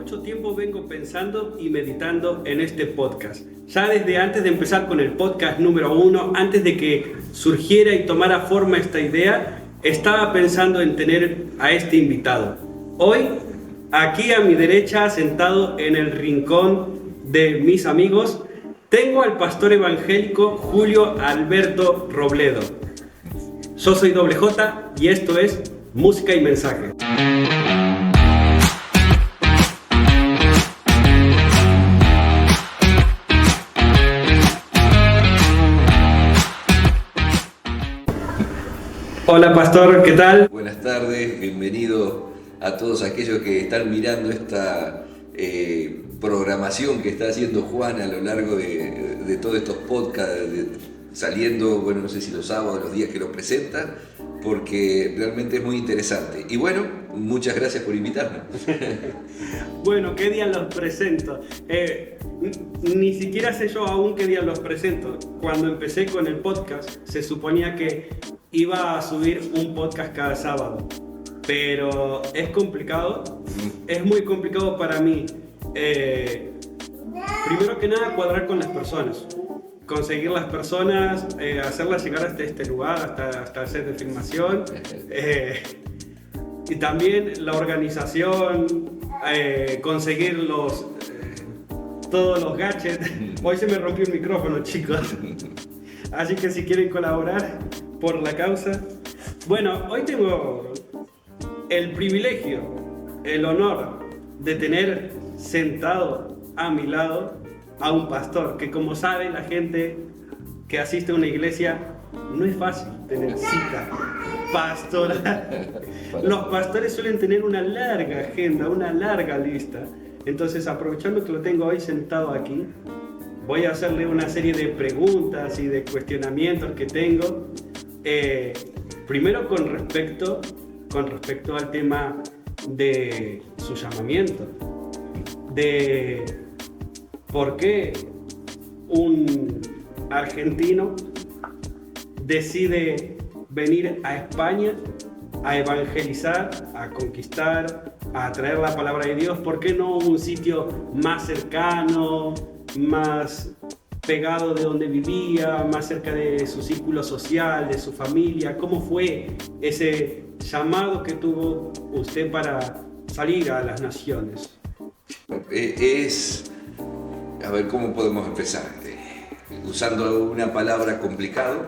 mucho tiempo vengo pensando y meditando en este podcast. Ya desde antes de empezar con el podcast número 1, antes de que surgiera y tomara forma esta idea, estaba pensando en tener a este invitado. Hoy, aquí a mi derecha, sentado en el rincón de mis amigos, tengo al pastor evangélico Julio Alberto Robledo. Yo soy Doble J y esto es Música y Mensaje. Hola pastor, ¿qué tal? Buenas tardes, bienvenido a todos aquellos que están mirando esta programación que está haciendo Juan a lo largo de todos estos podcasts, saliendo, bueno, no sé si los sábados, los días que lo presenta, porque realmente es muy interesante. Y bueno, muchas gracias por invitarme. Bueno, ¿qué día los presento? Ni siquiera sé yo aún qué día los presento. Cuando empecé con el podcast, se suponía que iba a subir un podcast cada sábado. Pero es complicado, es muy complicado para mí. Primero que nada, cuadrar con las personas. Conseguir las personas, hacerlas llegar hasta este lugar, hasta el set de filmación. Y también la organización, conseguir todos los gadgets. Hoy se me rompió el micrófono, chicos. Así que si quieren colaborar por la causa. Bueno, hoy tengo el privilegio, el honor de tener sentado a mi lado a un pastor, que como sabe la gente que asiste a una iglesia, no es fácil tener cita pastoral. Los pastores suelen tener una larga agenda, una larga lista. Entonces, aprovechando que lo tengo hoy sentado aquí, voy a hacerle una serie de preguntas y de cuestionamientos que tengo. Primero con respecto al tema de su llamamiento, de por qué un argentino decide venir a España a evangelizar, a conquistar, a traer la palabra de Dios. ¿Por qué no un sitio más cercano, más pegado de donde vivía, más cerca de su círculo social, de su familia? ¿Cómo fue ese llamado que tuvo usted para salir a las naciones? A ver, ¿cómo podemos empezar? Usando una palabra complicado,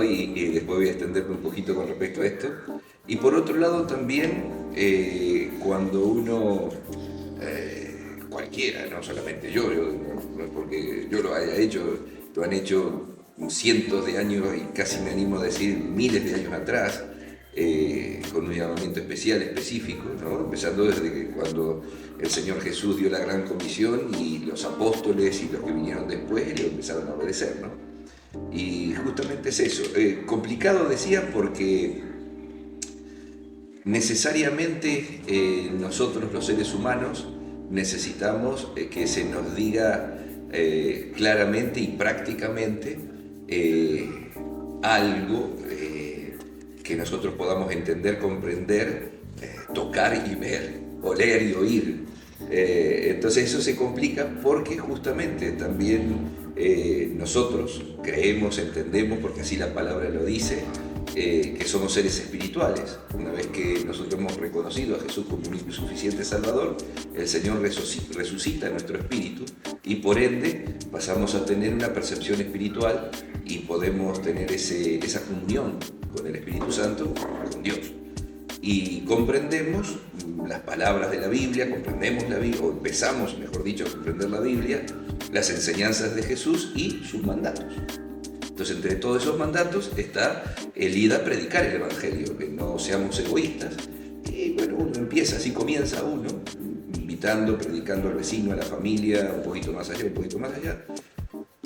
y después voy a extenderme un poquito con respecto a esto. Y por otro lado también, cuando uno, cualquiera, no solamente yo, no es porque yo lo haya hecho, lo han hecho cientos de años y casi me animo a decir miles de años atrás, con un llamamiento especial, específico, ¿no? Empezando desde que cuando el Señor Jesús dio la gran comisión y los apóstoles y los que vinieron después lo empezaron a obedecer, ¿no? Y justamente es eso, complicado decía porque necesariamente nosotros los seres humanos necesitamos que se nos diga claramente y prácticamente algo que nosotros podamos entender, comprender, tocar y ver, oler y oír. Entonces eso se complica porque justamente también nosotros creemos, entendemos, porque así la palabra lo dice, que somos seres espirituales. Una vez que nosotros hemos reconocido a Jesús como un suficiente Salvador, el Señor resucita nuestro espíritu y por ende pasamos a tener una percepción espiritual y podemos tener esa comunión con el Espíritu Santo, con Dios. Y comprendemos las palabras de la Biblia, comprendemos la Biblia, o empezamos, mejor dicho, a comprender la Biblia, las enseñanzas de Jesús y sus mandatos. Entonces, entre todos esos mandatos está el ir a predicar el Evangelio, que no seamos egoístas. Y bueno, uno empieza, así comienza uno, invitando, predicando al vecino, a la familia, un poquito más allá, un poquito más allá.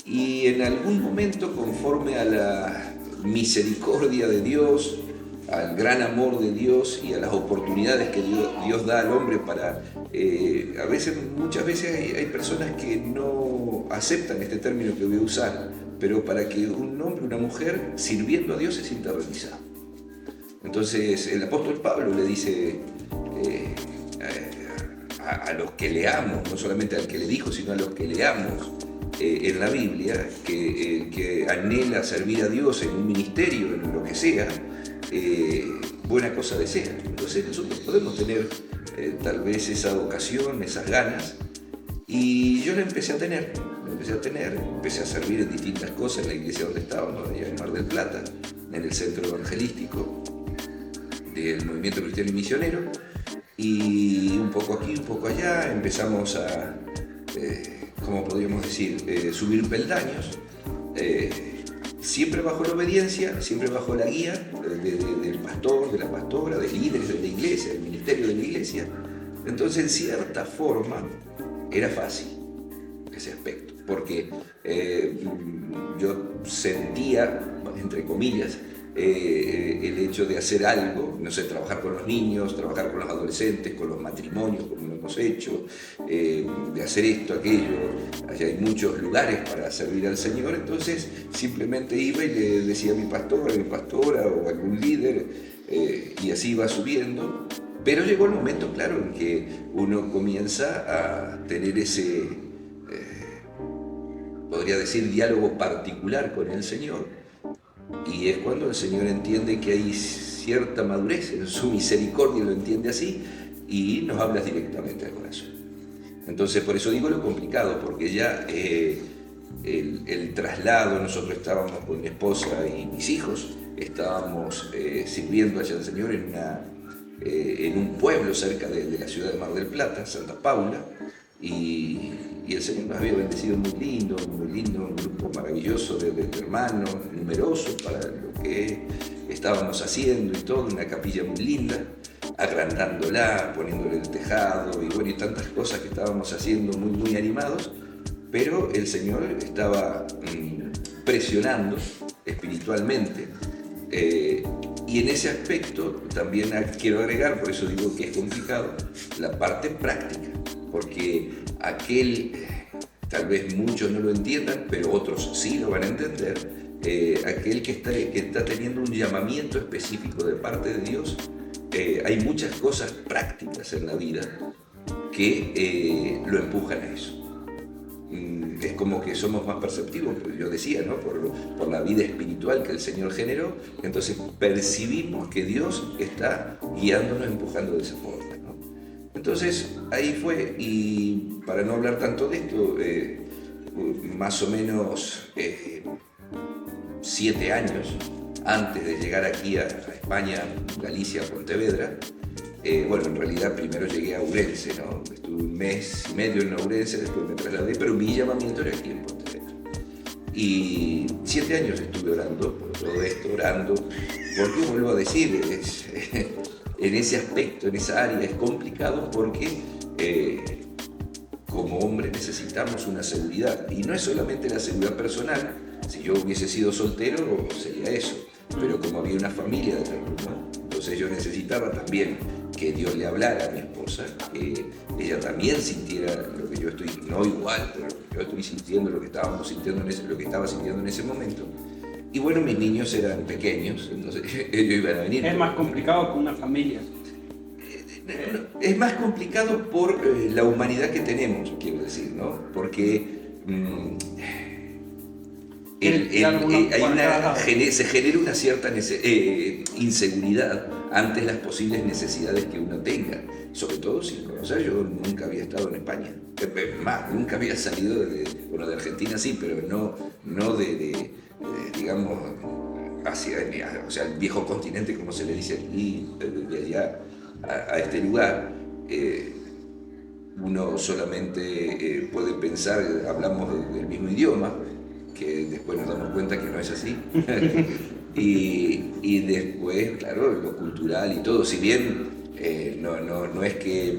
Y en algún momento, conforme a la misericordia de Dios, al gran amor de Dios y a las oportunidades que Dios da al hombre para... muchas veces hay personas que no aceptan este término que voy a usar, pero para que un hombre, una mujer, sirviendo a Dios se sienta realizado. Entonces el apóstol Pablo le dice a los que leamos, no solamente al que le dijo, sino a los que leamos en la Biblia, que anhela servir a Dios en un ministerio, en lo que sea, buena cosa desea. Entonces nosotros podemos tener tal vez esa vocación, esas ganas, y yo la empecé a tener, empecé a servir en distintas cosas en la iglesia donde estábamos, allá en Mar del Plata, en el centro evangelístico del movimiento cristiano y misionero, y un poco aquí, un poco allá, empezamos a, ¿cómo podríamos decir?, subir peldaños, siempre bajo la obediencia, siempre bajo la guía del pastor, de la pastora, de líderes de la iglesia, del ministerio de la iglesia. Entonces, en cierta forma, era fácil ese aspecto, porque yo sentía, entre comillas, el hecho de hacer algo, no sé, trabajar con los niños, trabajar con los adolescentes, con los matrimonios, como lo hemos hecho, de hacer esto, aquello. Allá hay muchos lugares para servir al Señor, entonces simplemente iba y le decía a mi pastor, a mi pastora o a algún líder, y así iba subiendo. Pero llegó el momento, claro, en que uno comienza a tener ese, podría decir, diálogo particular con el Señor. Y es cuando el Señor entiende que hay cierta madurez en su misericordia, lo entiende así, y nos habla directamente al corazón. Entonces, por eso digo lo complicado, porque ya el traslado, nosotros estábamos con mi esposa y mis hijos, estábamos sirviendo allá al Señor en un pueblo cerca de la ciudad de Mar del Plata, Santa Paula, y el Señor nos había bendecido muy lindo, un grupo maravilloso de hermanos, numerosos para lo que estábamos haciendo y todo, una capilla muy linda, agrandándola, poniéndole el tejado y bueno, y tantas cosas que estábamos haciendo muy animados, pero el Señor estaba presionando espiritualmente, y en ese aspecto también quiero agregar, por eso digo que es complicado, la parte práctica, porque tal vez muchos no lo entiendan, pero otros sí lo van a entender, aquel que está teniendo un llamamiento específico de parte de Dios, hay muchas cosas prácticas en la vida que lo empujan a eso. Es como que somos más perceptivos, yo decía, ¿no? Por la vida espiritual que el Señor generó, entonces percibimos que Dios está guiándonos, empujando de esa forma, ¿no? Entonces ahí fue, y para no hablar tanto de esto, más o menos 7 años antes de llegar aquí a España, Galicia, Pontevedra, bueno, en realidad primero llegué a Ourense, ¿no? Estuve 1 mes y medio en Ourense, después me trasladé, pero mi llamamiento era aquí en Pontevedra. Y 7 años estuve orando por todo esto, porque vuelvo a decir, en ese aspecto, en esa área es complicado porque como hombre necesitamos una seguridad, y no es solamente la seguridad personal. Si yo hubiese sido soltero sería eso, pero como había una familia detrás, ¿no? Entonces yo necesitaba también que Dios le hablara a mi esposa, que ella también sintiera lo que yo estoy, no igual, pero yo estoy sintiendo lo que estábamos sintiendo lo que estaba sintiendo en ese momento. Y bueno, mis niños eran pequeños, entonces ellos iban a venir. Es más complicado que una familia. Es más complicado por la humanidad que tenemos, quiero decir, ¿no? Porque se genera una cierta inseguridad ante las posibles necesidades que uno tenga, sobre todo sin conocer. Yo nunca había estado en España, nunca había salido de Argentina sí, pero no digamos, hacia el viejo continente, como se le dice aquí, de allá a este lugar. Uno solamente puede pensar, hablamos del mismo idioma, que después nos damos cuenta que no es así. y después, claro, lo cultural y todo, si bien no es que,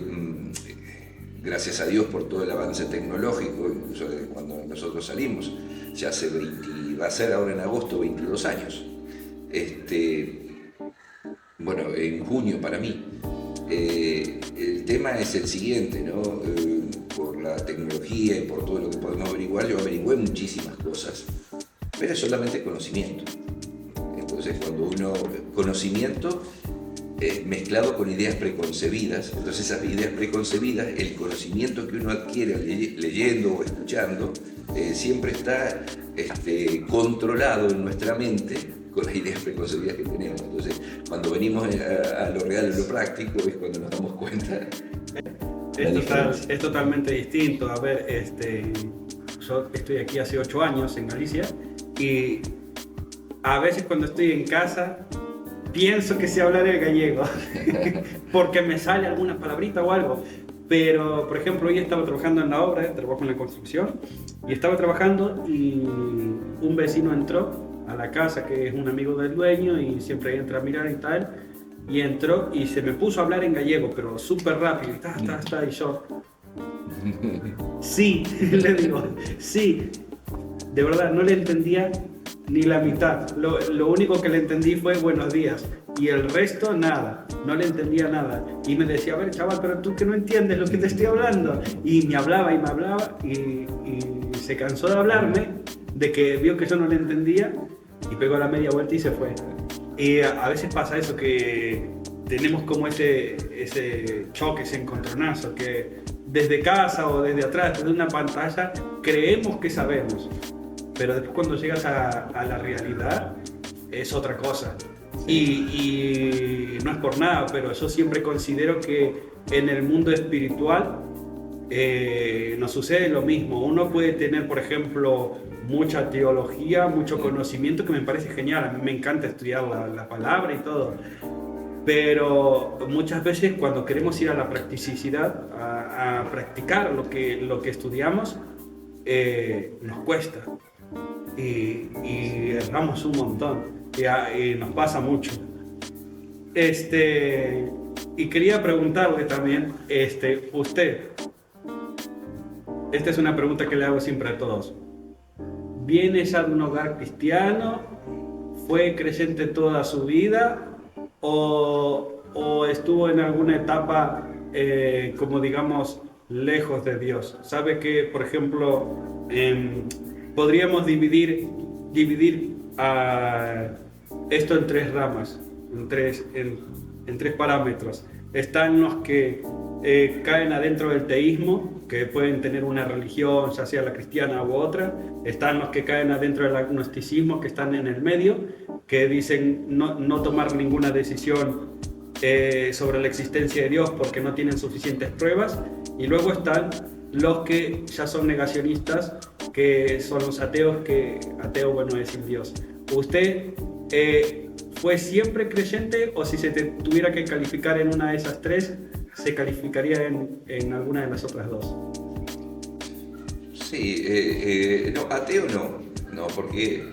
gracias a Dios por todo el avance tecnológico, incluso desde cuando nosotros salimos, ya hace va a ser ahora en agosto 22 años. Bueno, en junio para mí. El tema es el siguiente, ¿no? Por la tecnología y por todo lo que podemos averiguar, yo averigüé muchísimas cosas, pero es solamente conocimiento. Entonces, conocimiento mezclado con ideas preconcebidas. Entonces esas ideas preconcebidas, el conocimiento que uno adquiere leyendo o escuchando, siempre está controlado en nuestra mente con las ideas preconcebidas que tenemos. Entonces, cuando venimos a lo real, a lo práctico, es cuando nos damos cuenta. Es totalmente distinto. A ver, yo estoy aquí hace 8 años en Galicia y a veces cuando estoy en casa pienso que sé hablar el gallego porque me sale alguna palabrita o algo. Pero, por ejemplo, hoy estaba trabajando en la obra, trabajo en la construcción, y estaba trabajando y un vecino entró a la casa, que es un amigo del dueño, y siempre entra a mirar y tal, y entró y se me puso a hablar en gallego, pero súper rápido, y yo... Sí, le digo, sí, de verdad, no le entendía ni la mitad. Lo único que le entendí fue buenos días. Y el resto, nada. No le entendía nada. Y me decía, a ver, chaval, pero tú que no entiendes lo que te estoy hablando. Y me hablaba y se cansó de hablarme, de que vio que yo no le entendía, y pegó la media vuelta y se fue. Y a veces pasa eso, que tenemos como ese choque, ese encontronazo, que desde casa o desde atrás, desde una pantalla, creemos que sabemos. Pero después cuando llegas a la realidad, es otra cosa. Y no es por nada, pero yo siempre considero que en el mundo espiritual nos sucede lo mismo. Uno puede tener, por ejemplo, mucha teología, mucho conocimiento, que me parece genial. A mí me encanta estudiar la palabra y todo. Pero muchas veces cuando queremos ir a la practicidad, a practicar lo que estudiamos, nos cuesta. Y erramos un montón. Y nos pasa mucho. Y quería preguntarle también, usted, esta es una pregunta que le hago siempre a todos. ¿Viene ya de un hogar cristiano? ¿Fue creyente toda su vida? ¿O estuvo en alguna etapa, como digamos, lejos de Dios? ¿Sabe que, por ejemplo, podríamos dividir esto en 3 ramas, en tres parámetros? Están los que caen adentro del teísmo, que pueden tener una religión, ya sea la cristiana u otra. Están los que caen adentro del agnosticismo, que están en el medio, que dicen no tomar ninguna decisión sobre la existencia de Dios porque no tienen suficientes pruebas. Y luego están los que ya son negacionistas, que son los ateos, que ateo, bueno, es sin Dios. ¿Usted fue siempre creyente, o si se tuviera que calificar en una de esas 3, se calificaría en alguna de las otras 2? Sí, no, ateo no, porque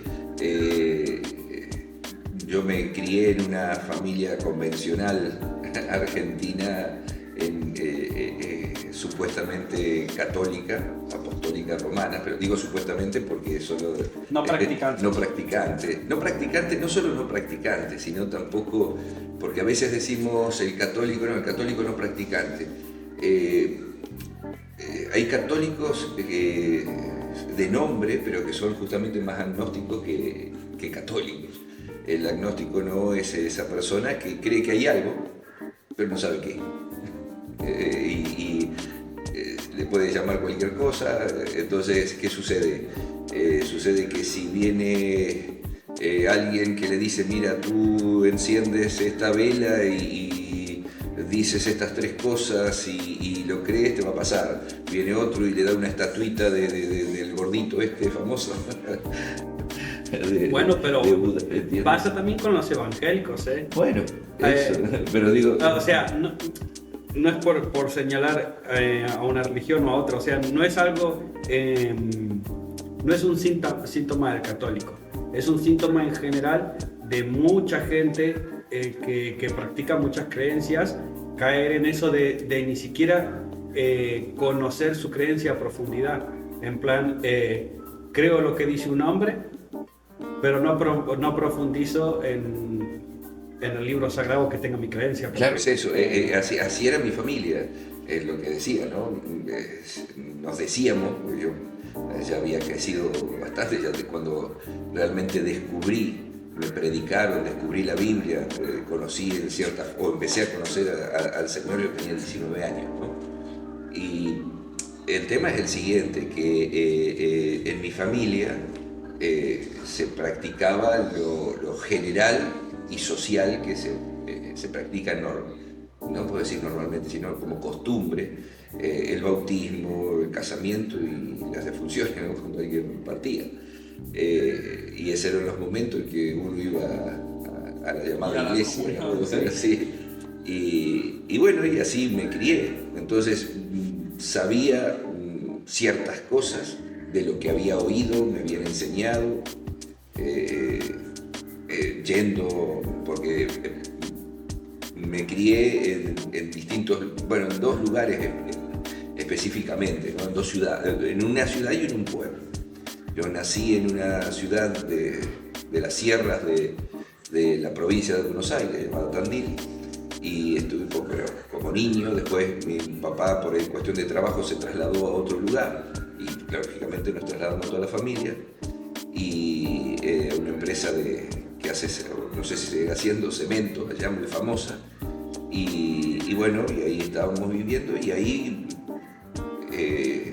yo me crié en una familia convencional argentina, supuestamente católica, apostólica romana, pero digo supuestamente porque solo... No practicante. No practicante, no solo no practicante, sino tampoco, porque a veces decimos el católico no practicante. Hay católicos de nombre, pero que son justamente más agnósticos que católicos. El agnóstico no es esa persona que cree que hay algo, pero no sabe qué. Le puede llamar cualquier cosa. Entonces, ¿qué sucede? Sucede que si viene alguien que le dice, mira, tú enciendes esta vela y dices estas 3 cosas y lo crees, te va a pasar. Viene otro y le da una estatuita del gordito famoso. Bueno, pero pasa también con los evangélicos, ¿eh? Bueno, eso, pero digo... O sea, no es por señalar a una religión o a otra, o sea, no es algo, no es un síntoma del católico, es un síntoma en general de mucha gente que practica muchas creencias, caer en eso de ni siquiera conocer su creencia a profundidad, en plan, creo lo que dice un hombre, pero no profundizo en el libro sagrado que tenga mi creencia. Claro, es eso, así era mi familia, es lo que decía, ¿no? Nos decíamos, yo ya había crecido bastante, ya cuando realmente descubrí me predicaron, descubrí la Biblia, conocí o empecé a conocer al Señor, yo tenía 19 años, ¿no? Y el tema es el siguiente, que en mi familia se practicaba lo general y social que se practica no puedo decir normalmente, sino como costumbre, el bautismo, el casamiento y las defunciones, ¿no? Cuando alguien partía. Y esos eran los momentos en que uno iba a la llamada iglesia, ¿no? Así. Y bueno, y así me crié. Entonces sabía ciertas cosas de lo que había oído, me habían enseñado, yendo, porque me crié en distintos, bueno, en 2 lugares específicamente, ¿no? En una ciudad y en un pueblo. Yo nací en una ciudad de las sierras de la provincia de Buenos Aires, llamada Tandil, y estuve como niño. Después mi papá, por cuestión de trabajo, se trasladó a otro lugar y lógicamente nos trasladamos toda la familia, y una empresa que hace, no sé si sigue haciendo, cemento, allá muy famosa, y bueno, y ahí estábamos viviendo, y ahí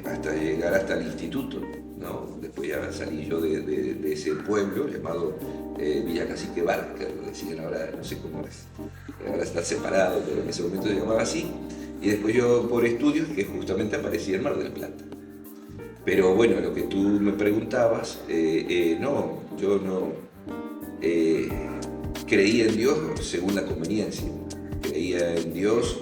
hasta llegar hasta el instituto, ¿no? Después ya salí yo de ese pueblo llamado Villa Cacique Barca, lo decían ahora, no sé cómo es, ahora está separado, pero en ese momento se llamaba así, y después yo por estudios que justamente aparecí en Mar del Plata. Pero bueno, lo que tú me preguntabas, no, yo no creía en Dios según la conveniencia, creía en Dios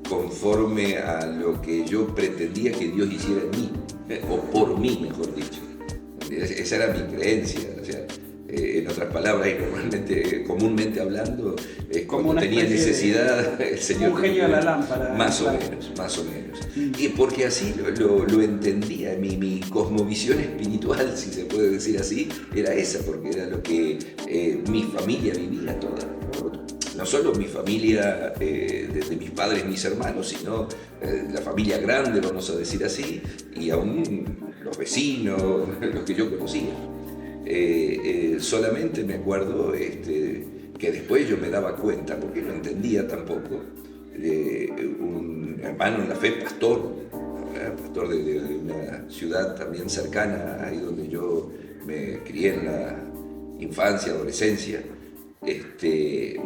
conforme a lo que yo pretendía que Dios hiciera en mí, o por mí, mejor dicho. Esa era mi creencia, o sea, en otras palabras, y comúnmente hablando, como tenía necesidad, el Señor... Un genio a la lámpara. Más o menos. Y porque así lo entendía, mi cosmovisión espiritual, si se puede decir así, era esa, porque era lo que mi familia vivía toda, ¿no? No solo mi familia, desde mis padres, mis hermanos, sino la familia grande, vamos a decir así, y aún los vecinos, los que yo conocía. Solamente me acuerdo que después yo me daba cuenta, porque no entendía tampoco, un hermano en la fe, pastor de una ciudad también cercana, ahí donde yo me crié en la infancia, adolescencia,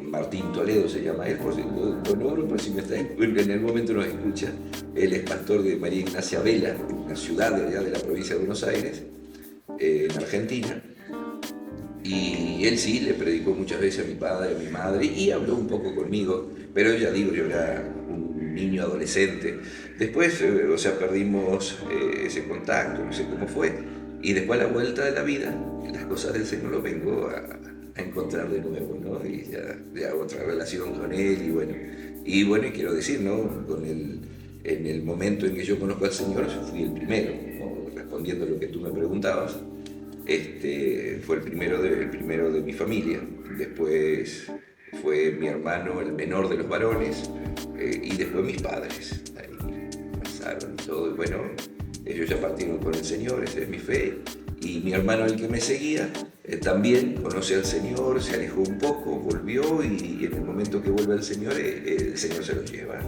Martín Toledo se llama él, por si lo logro, pero si me está en el momento nos escucha. Él es pastor de María Ignacia Vela, una ciudad de allá de la provincia de Buenos Aires, en Argentina. Y él sí le predicó muchas veces a mi padre, a mi madre, y habló un poco conmigo, pero ya digo, yo era un niño adolescente. Después, perdimos ese contacto, no sé cómo fue, y después a la vuelta de la vida, las cosas del Señor lo vengo a encontrar de nuevo, ¿no? Y ya otra relación con él, y bueno, y quiero decir, ¿no? En el momento en que yo conozco al Señor, yo fui el primero, ¿no? Respondiendo a lo que tú me preguntabas, fue el primero de mi familia. Después fue mi hermano, el menor de los varones, y después mis padres. Ahí pasaron y todo, y bueno, ellos ya partieron con el Señor, esa es mi fe. Y mi hermano, el que me seguía, también conoce al Señor, se alejó un poco, volvió, y en el momento que vuelve el Señor se lo lleva.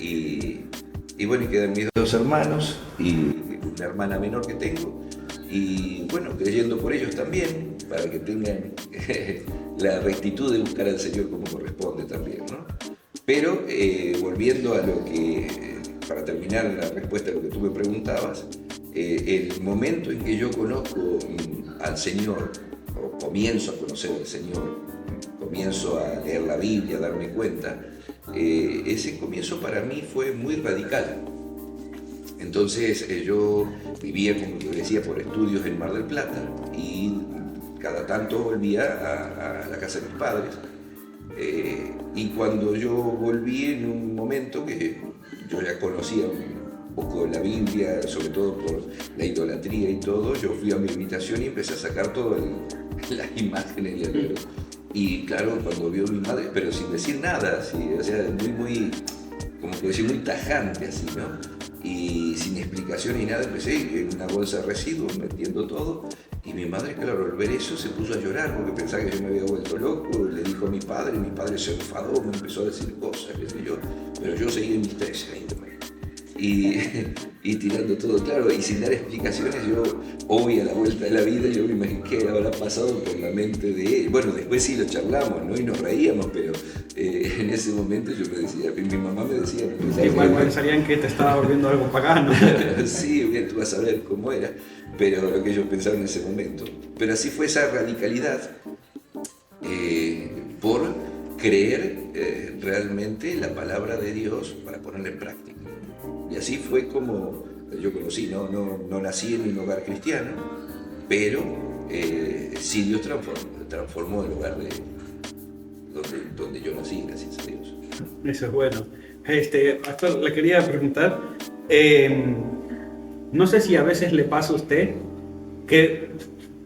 Y bueno, y quedan mis 2 hermanos y una hermana menor que tengo, y bueno, creyendo por ellos también, para que tengan la rectitud de buscar al Señor como corresponde también, ¿no? Pero volviendo a lo que, para terminar la respuesta a lo que tú me preguntabas, el momento en que yo conozco al Señor, o comienzo a conocer al Señor, comienzo a leer la Biblia, a darme cuenta, ese comienzo para mí fue muy radical. Entonces yo vivía, como te decía, por estudios en Mar del Plata, y cada tanto volvía a la casa de mis padres. Y cuando yo volví, en un momento que yo ya conocía un poco la Biblia, sobre todo por la idolatría y todo, yo fui a mi habitación y empecé a sacar todas las imágenes. Y claro, cuando vio mi madre, pero sin decir nada, así, o sea, muy, como que decir, muy tajante, así, ¿no? Y sin explicación ni nada, empecé en una bolsa de residuos metiendo todo, Y mi madre, claro, al ver eso se puso a llorar porque pensaba que yo me había vuelto loco. Le dijo a mi padre se enfadó, me empezó a decir cosas, qué sé yo. Pero yo seguí en mis 13 ahí también. Y tirando todo claro y sin dar explicaciones, yo hoy a la vuelta de la vida yo me imaginé qué habrá pasado por la mente de él. Bueno, después sí lo charlamos, ¿no? Y nos reíamos, pero en ese momento yo me decía, mi mamá me decía... Igual pensarían que te estaba volviendo algo pagano. Sí, bien, tú vas a ver cómo era, pero lo que yo pensaba en ese momento. Pero así fue esa radicalidad por creer realmente la palabra de Dios para ponerla en práctica. Y así fue como yo conocí, no nací en un hogar cristiano, pero sí Dios transformó el lugar donde yo nací, gracias a Dios. Eso es bueno. Pastor, le quería preguntar, no sé si a veces le pasa a usted que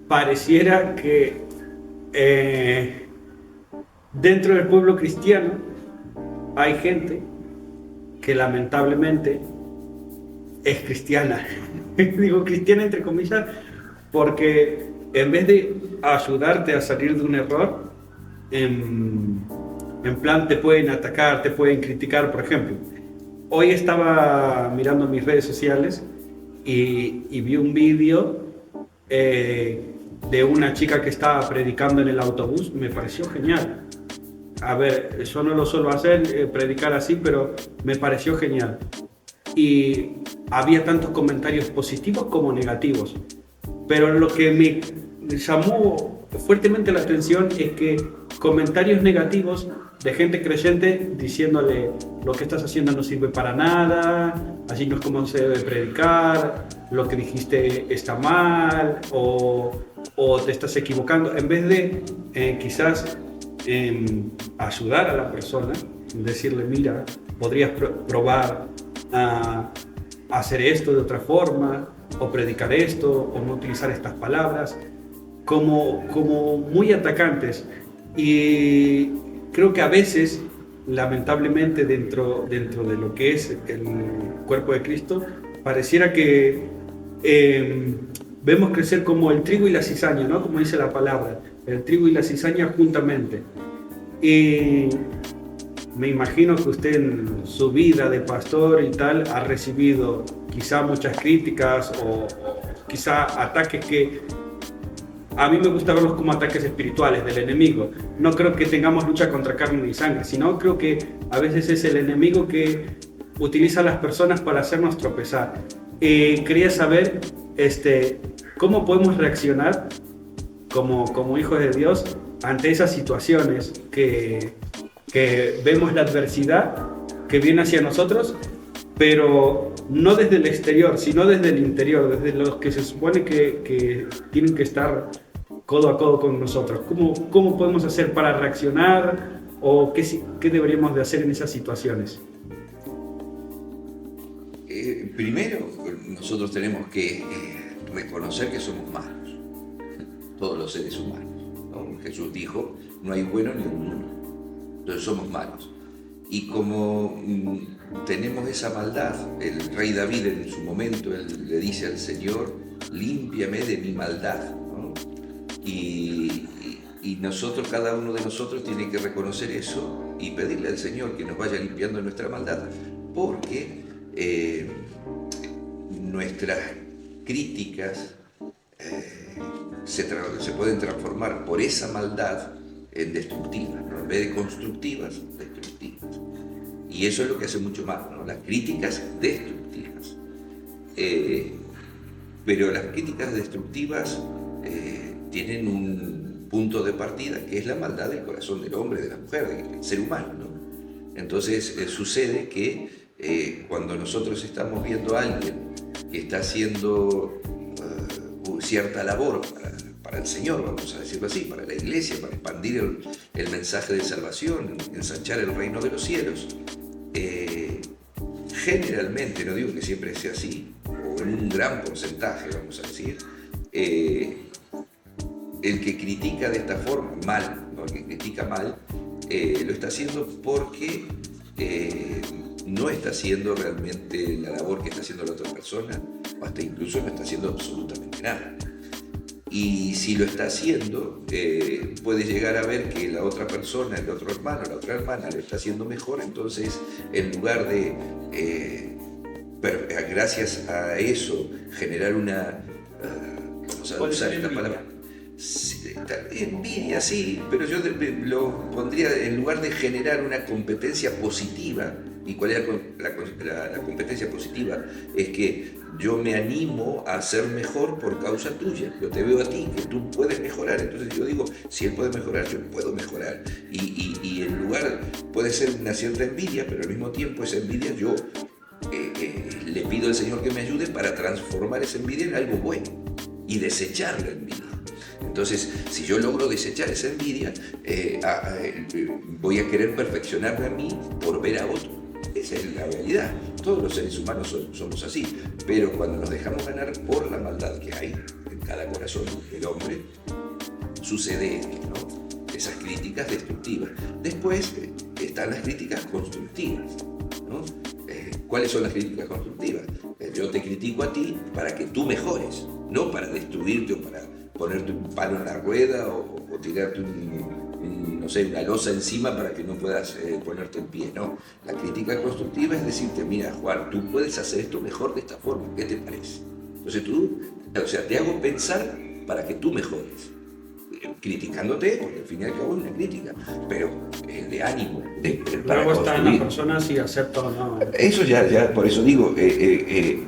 pareciera que dentro del pueblo cristiano hay gente que lamentablemente es cristiana. Digo cristiana entre comillas porque en vez de ayudarte a salir de un error, en plan te pueden atacar, te pueden criticar. Por ejemplo, hoy estaba mirando mis redes sociales y vi un vídeo de una chica que estaba predicando en el autobús. Me pareció genial. A ver, yo no lo suelo hacer, predicar así, pero me pareció genial. Y había tantos comentarios positivos como negativos. Pero lo que me llamó fuertemente la atención es que comentarios negativos de gente creyente diciéndole lo que estás haciendo no sirve para nada, así no es como se debe predicar, lo que dijiste está mal o te estás equivocando. En vez de quizás ayudar a la persona, decirle mira, podrías probar a hacer esto de otra forma, o predicar esto, o no utilizar estas palabras, como muy atacantes. Y creo que a veces, lamentablemente, dentro de lo que es el cuerpo de Cristo, pareciera que vemos crecer como el trigo y la cizaña, ¿no? Como dice la palabra, el trigo y la cizaña juntamente. Y me imagino que usted en su vida de pastor y tal ha recibido quizá muchas críticas o quizá ataques que a mí me gusta verlos como ataques espirituales del enemigo. No creo que tengamos lucha contra carne ni sangre, sino creo que a veces es el enemigo que utiliza a las personas para hacernos tropezar. Quería saber cómo podemos reaccionar como hijos de Dios ante esas situaciones que vemos la adversidad que viene hacia nosotros, pero no desde el exterior, sino desde el interior, desde los que se supone que tienen que estar codo a codo con nosotros. ¿Cómo podemos hacer para reaccionar o qué deberíamos de hacer en esas situaciones? Primero, nosotros tenemos que reconocer que somos malos, todos los seres humanos, ¿no? Jesús dijo, no hay bueno ni uno. Entonces somos malos. Y como tenemos esa maldad, el rey David en su momento él le dice al Señor, límpiame de mi maldad, ¿no? Y nosotros, cada uno de nosotros tiene que reconocer eso y pedirle al Señor que nos vaya limpiando nuestra maldad, porque nuestras críticas se pueden transformar por esa maldad en destructivas, ¿no? En vez de constructivas, destructivas. Y eso es lo que hace mucho mal, ¿no? Las críticas destructivas. Pero las críticas destructivas tienen un punto de partida que es la maldad del corazón del hombre, de la mujer, del ser humano, ¿no? Entonces sucede que cuando nosotros estamos viendo a alguien que está haciendo cierta labor para el Señor, vamos a decirlo así, para la iglesia, para expandir el mensaje de salvación, ensanchar el reino de los cielos, generalmente, no digo que siempre sea así, o en un gran porcentaje, vamos a decir, el que critica de esta forma, mal, ¿no? El que critica mal, lo está haciendo porque no está haciendo realmente la labor que está haciendo la otra persona, o hasta incluso no está haciendo absolutamente nada. Y si lo está haciendo, puede llegar a ver que la otra persona, el otro hermano, la otra hermana lo está haciendo mejor, entonces en lugar de, gracias a eso, generar una, vamos a usar esta palabra, envidia, sí, pero yo lo pondría en lugar de generar una competencia positiva. ¿Y cuál es la competencia positiva? Es que yo me animo a ser mejor por causa tuya. Yo te veo a ti, que tú puedes mejorar. Entonces yo digo, si él puede mejorar, yo puedo mejorar. Y en lugar, puede ser una cierta envidia, pero al mismo tiempo esa envidia yo le pido al Señor que me ayude para transformar esa envidia en algo bueno y desechar la envidia. Entonces, si yo logro desechar esa envidia, voy a querer perfeccionarme a mí por ver a otro. Esa es la realidad. Todos los seres humanos somos así. Pero cuando nos dejamos ganar por la maldad que hay en cada corazón del hombre, sucede esto, ¿no? Esas críticas destructivas. Después están las críticas constructivas, ¿no? ¿Cuáles son las críticas constructivas? Yo te critico a ti para que tú mejores, no para destruirte o para ponerte un palo en la rueda o tirarte no sé, una losa encima para que no puedas ponerte en pie, ¿no? La crítica constructiva es decirte, mira, Juan, tú puedes hacer esto mejor de esta forma, ¿qué te parece? Entonces te hago pensar para que tú mejores, criticándote, porque al fin y al cabo es una crítica, pero de ánimo, para luego está en la construir. persona si acepta o no. Eso ya, por eso digo,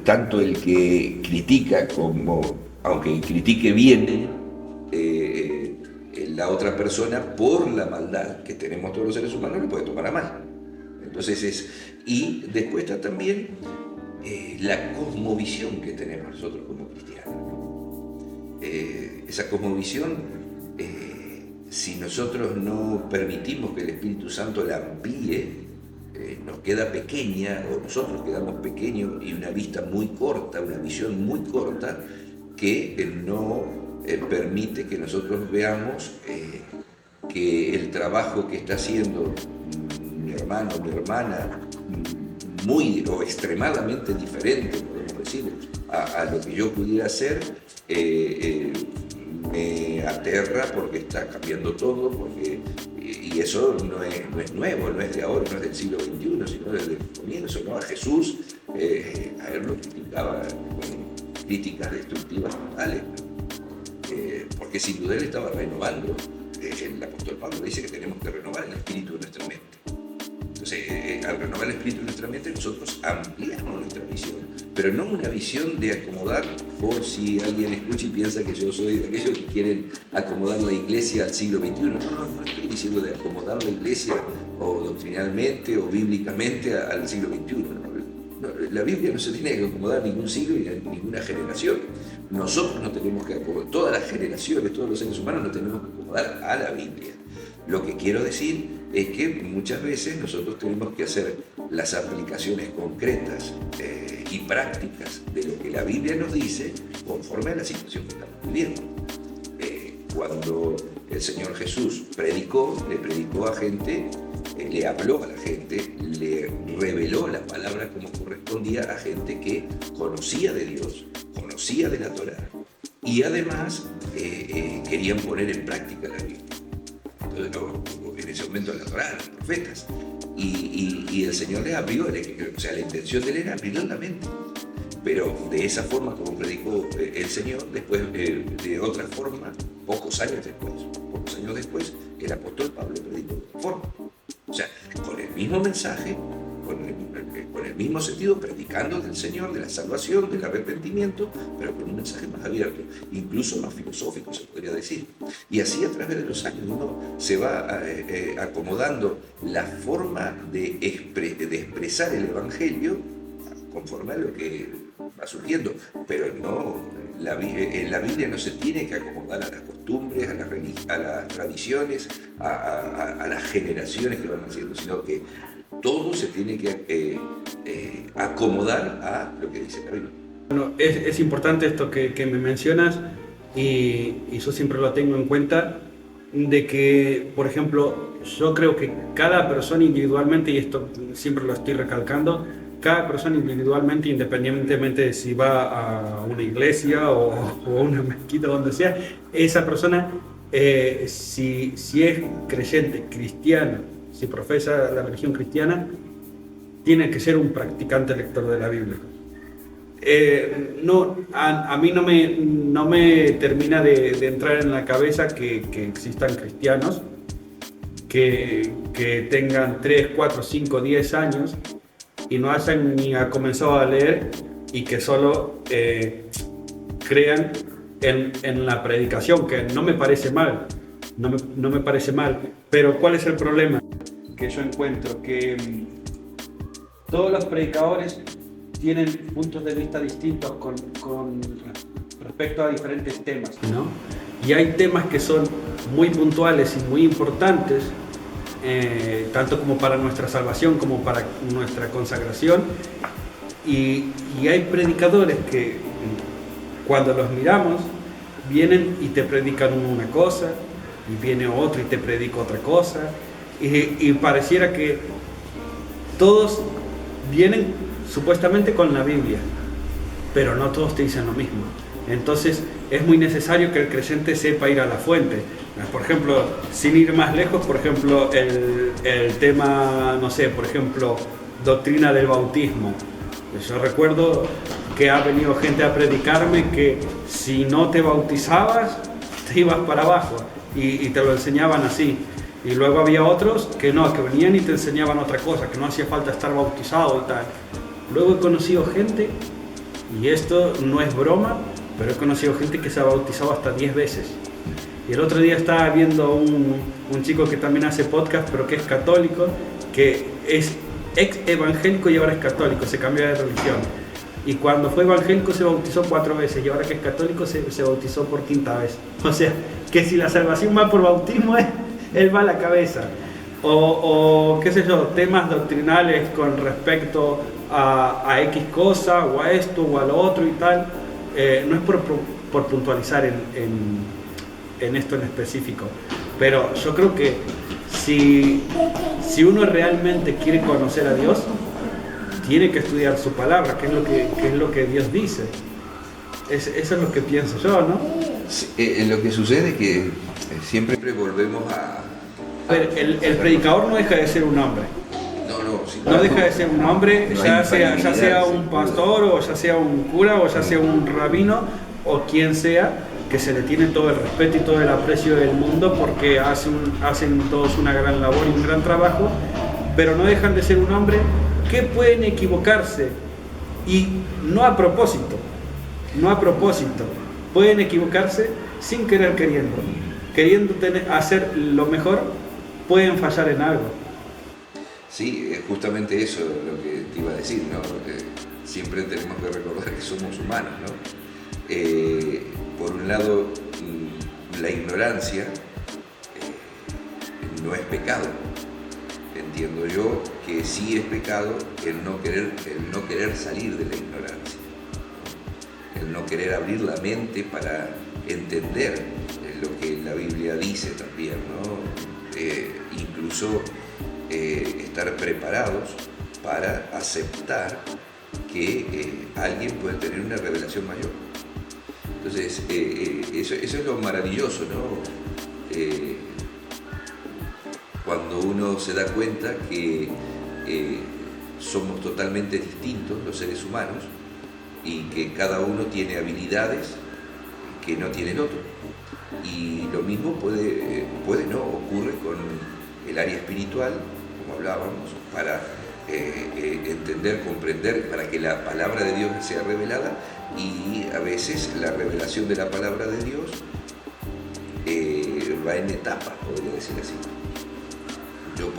tanto el que critica como, aunque critique bien, la otra persona, por la maldad que tenemos todos los seres humanos, lo puede tomar a mal. Entonces y después está también la cosmovisión que tenemos nosotros como cristianos, ¿no? Esa cosmovisión, si nosotros no permitimos que el Espíritu Santo la amplíe, nos queda pequeña, o nosotros quedamos pequeños y una vista muy corta, una visión muy corta, que no permite que nosotros veamos que el trabajo que está haciendo mi hermano o mi hermana, muy o extremadamente diferente, podemos decir, a lo que yo pudiera hacer, me aterra porque está cambiando todo, y eso no es nuevo, no es de ahora, no es del siglo XXI, sino desde el comienzo, ¿no? A Jesús, a él lo criticaba con críticas destructivas totales, porque sin duda él estaba renovando. El apóstol Pablo dice que tenemos que renovar el espíritu de nuestra mente. Entonces, al renovar el espíritu de nuestra mente, nosotros ampliamos nuestra visión, pero no una visión de acomodar, por si alguien escucha y piensa que yo soy de aquellos que quieren acomodar la iglesia al siglo XXI. No estoy diciendo de acomodar la iglesia o doctrinalmente o bíblicamente al siglo XXI. No, la Biblia no se tiene que acomodar a ningún siglo ni a ninguna generación. Nosotros no tenemos que acomodar, todas las generaciones, todos los seres humanos no tenemos que acomodar a la Biblia. Lo que quiero decir es que muchas veces nosotros tenemos que hacer las aplicaciones concretas y prácticas de lo que la Biblia nos dice conforme a la situación que estamos viviendo. Cuando el Señor Jesús le predicó a gente, le habló a la gente, le reveló las palabras como correspondía a gente que conocía de Dios, conocía de la Torá, y además querían poner en práctica la Biblia. Entonces, en ese momento la Torá, los profetas, y el Señor les abrió, o sea, la intención de él era abrir la mente. Pero de esa forma como predicó el Señor, después de otra forma, pocos años después, el apóstol Pablo predicó de otra forma. O sea, con el mismo mensaje, con el mismo sentido, predicando del Señor, de la salvación, del arrepentimiento, pero con un mensaje más abierto, incluso más filosófico, se podría decir. Y así a través de los años uno se va acomodando la forma de expresar el Evangelio conforme a lo que va surgiendo, pero no, en la Biblia no se tiene que acomodar a las costumbres, a las tradiciones, a las generaciones que van haciendo, sino que todo se tiene que acomodar a lo que dice la Biblia. Bueno, es importante esto que me mencionas y yo siempre lo tengo en cuenta, de que, por ejemplo, yo creo que cada persona individualmente, y esto siempre lo estoy recalcando, cada persona individualmente, independientemente de si va a una iglesia o a una mezquita, donde sea, esa persona, si es creyente, cristiano, si profesa la religión cristiana, tiene que ser un practicante lector de la Biblia. No, a mí no me termina de entrar en la cabeza que existan cristianos que tengan 3, 4, 5, 10 años y no hayan ni comenzado a leer y que solo crean en la predicación, que no me parece mal, no me parece mal, pero ¿cuál es el problema? Que yo encuentro que todos los predicadores tienen puntos de vista distintos con respecto a diferentes temas, ¿no? Y hay temas que son muy puntuales y muy importantes, tanto como para nuestra salvación como para nuestra consagración, y hay predicadores que cuando los miramos vienen y te predican una cosa y viene otro y te predica otra cosa, y pareciera que todos vienen supuestamente con la Biblia, pero no todos te dicen lo mismo. Entonces es muy necesario que el creyente sepa ir a la fuente. Por ejemplo, sin ir más lejos, por ejemplo, el tema, no sé, por ejemplo, doctrina del bautismo. Yo recuerdo que ha venido gente a predicarme que si no te bautizabas, te ibas para abajo, y te lo enseñaban así. Y luego había otros que no, que venían y te enseñaban otra cosa, que no hacía falta estar bautizado y tal. Luego he conocido gente, y esto no es broma, pero he conocido gente que se ha bautizado hasta 10 veces. Y el otro día estaba viendo un chico que también hace podcast, pero que es católico, que es ex evangélico y ahora es católico, se cambió de religión. Y cuando fue evangélico se bautizó 4 veces, y ahora que es católico se bautizó por 5ª vez. O sea, que si la salvación va por bautismo, él va a la cabeza. O qué sé yo, temas doctrinales con respecto a X cosa, o a esto, o a lo otro y tal. No es por puntualizar en esto en específico, pero yo creo que si uno realmente quiere conocer a Dios, tiene que estudiar su palabra, qué es lo que Dios dice. Eso es lo que pienso yo, ¿no? Sí, lo que sucede es que siempre volvemos a... Pero el predicador no deja de ser un hombre. No deja de ser un hombre, no ya sea un pastor, o ya sea un cura, o ya sea un rabino, o quien sea, que se le tiene todo el respeto y todo el aprecio del mundo porque hacen todos una gran labor y un gran trabajo, pero no dejan de ser un hombre que pueden equivocarse, y no a propósito, pueden equivocarse sin querer queriendo hacer lo mejor, pueden fallar en algo. Sí, es justamente eso lo que te iba a decir, ¿no? Siempre tenemos que recordar que somos humanos, ¿no? Por un lado, la ignorancia no es pecado. Entiendo yo que sí es pecado el no querer salir de la ignorancia, ¿no? El no querer abrir la mente para entender lo que la Biblia dice también, ¿no? Incluso estar preparados para aceptar que alguien puede tener una revelación mayor. Entonces, eso es lo maravilloso, ¿no? Cuando uno se da cuenta que somos totalmente distintos los seres humanos y que cada uno tiene habilidades que no tiene el otro. Y lo mismo ocurre con el área espiritual, como hablábamos, para entender, comprender, para que la palabra de Dios sea revelada, y a veces la revelación de la palabra de Dios va en etapas, podría decir así. Tú,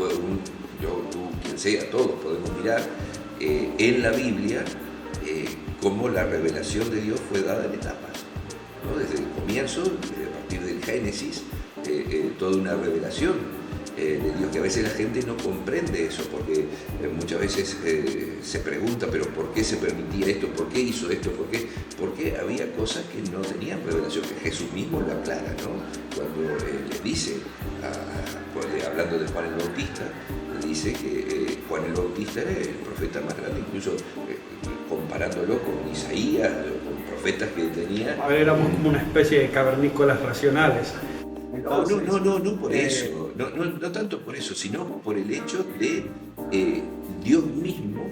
quien sea, todos podemos mirar en la Biblia cómo la revelación de Dios fue dada en etapas, ¿no? Desde el comienzo, a partir del Génesis, toda una revelación de Dios, que a veces la gente no comprende eso, porque muchas veces se pregunta, pero ¿por qué se permitía esto? ¿Por qué hizo esto? ¿Por qué? Porque había cosas que no tenían revelación, que Jesús mismo lo aclara, ¿no? Cuando le dice, hablando de Juan el Bautista, le dice que Juan el Bautista era el profeta más grande, incluso comparándolo con Isaías, con profetas que tenía. A ver, éramos como una especie de cavernícolas racionales. Entonces, no por eso, no tanto por eso, sino por el hecho de Dios mismo,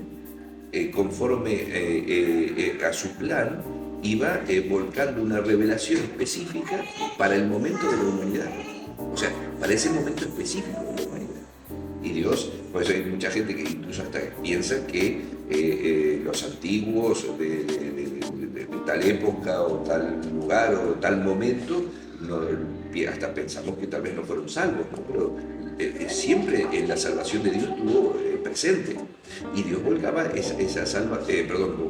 conforme a su plan, iba volcando una revelación específica para el momento de la humanidad. O sea, para ese momento específico de la humanidad. Y Dios, por eso hay mucha gente que incluso hasta piensa que los antiguos de tal época o tal lugar o tal momento, hasta pensamos que tal vez no fueron salvos, ¿no? Pero siempre en la salvación de Dios estuvo presente. Y Dios volcaba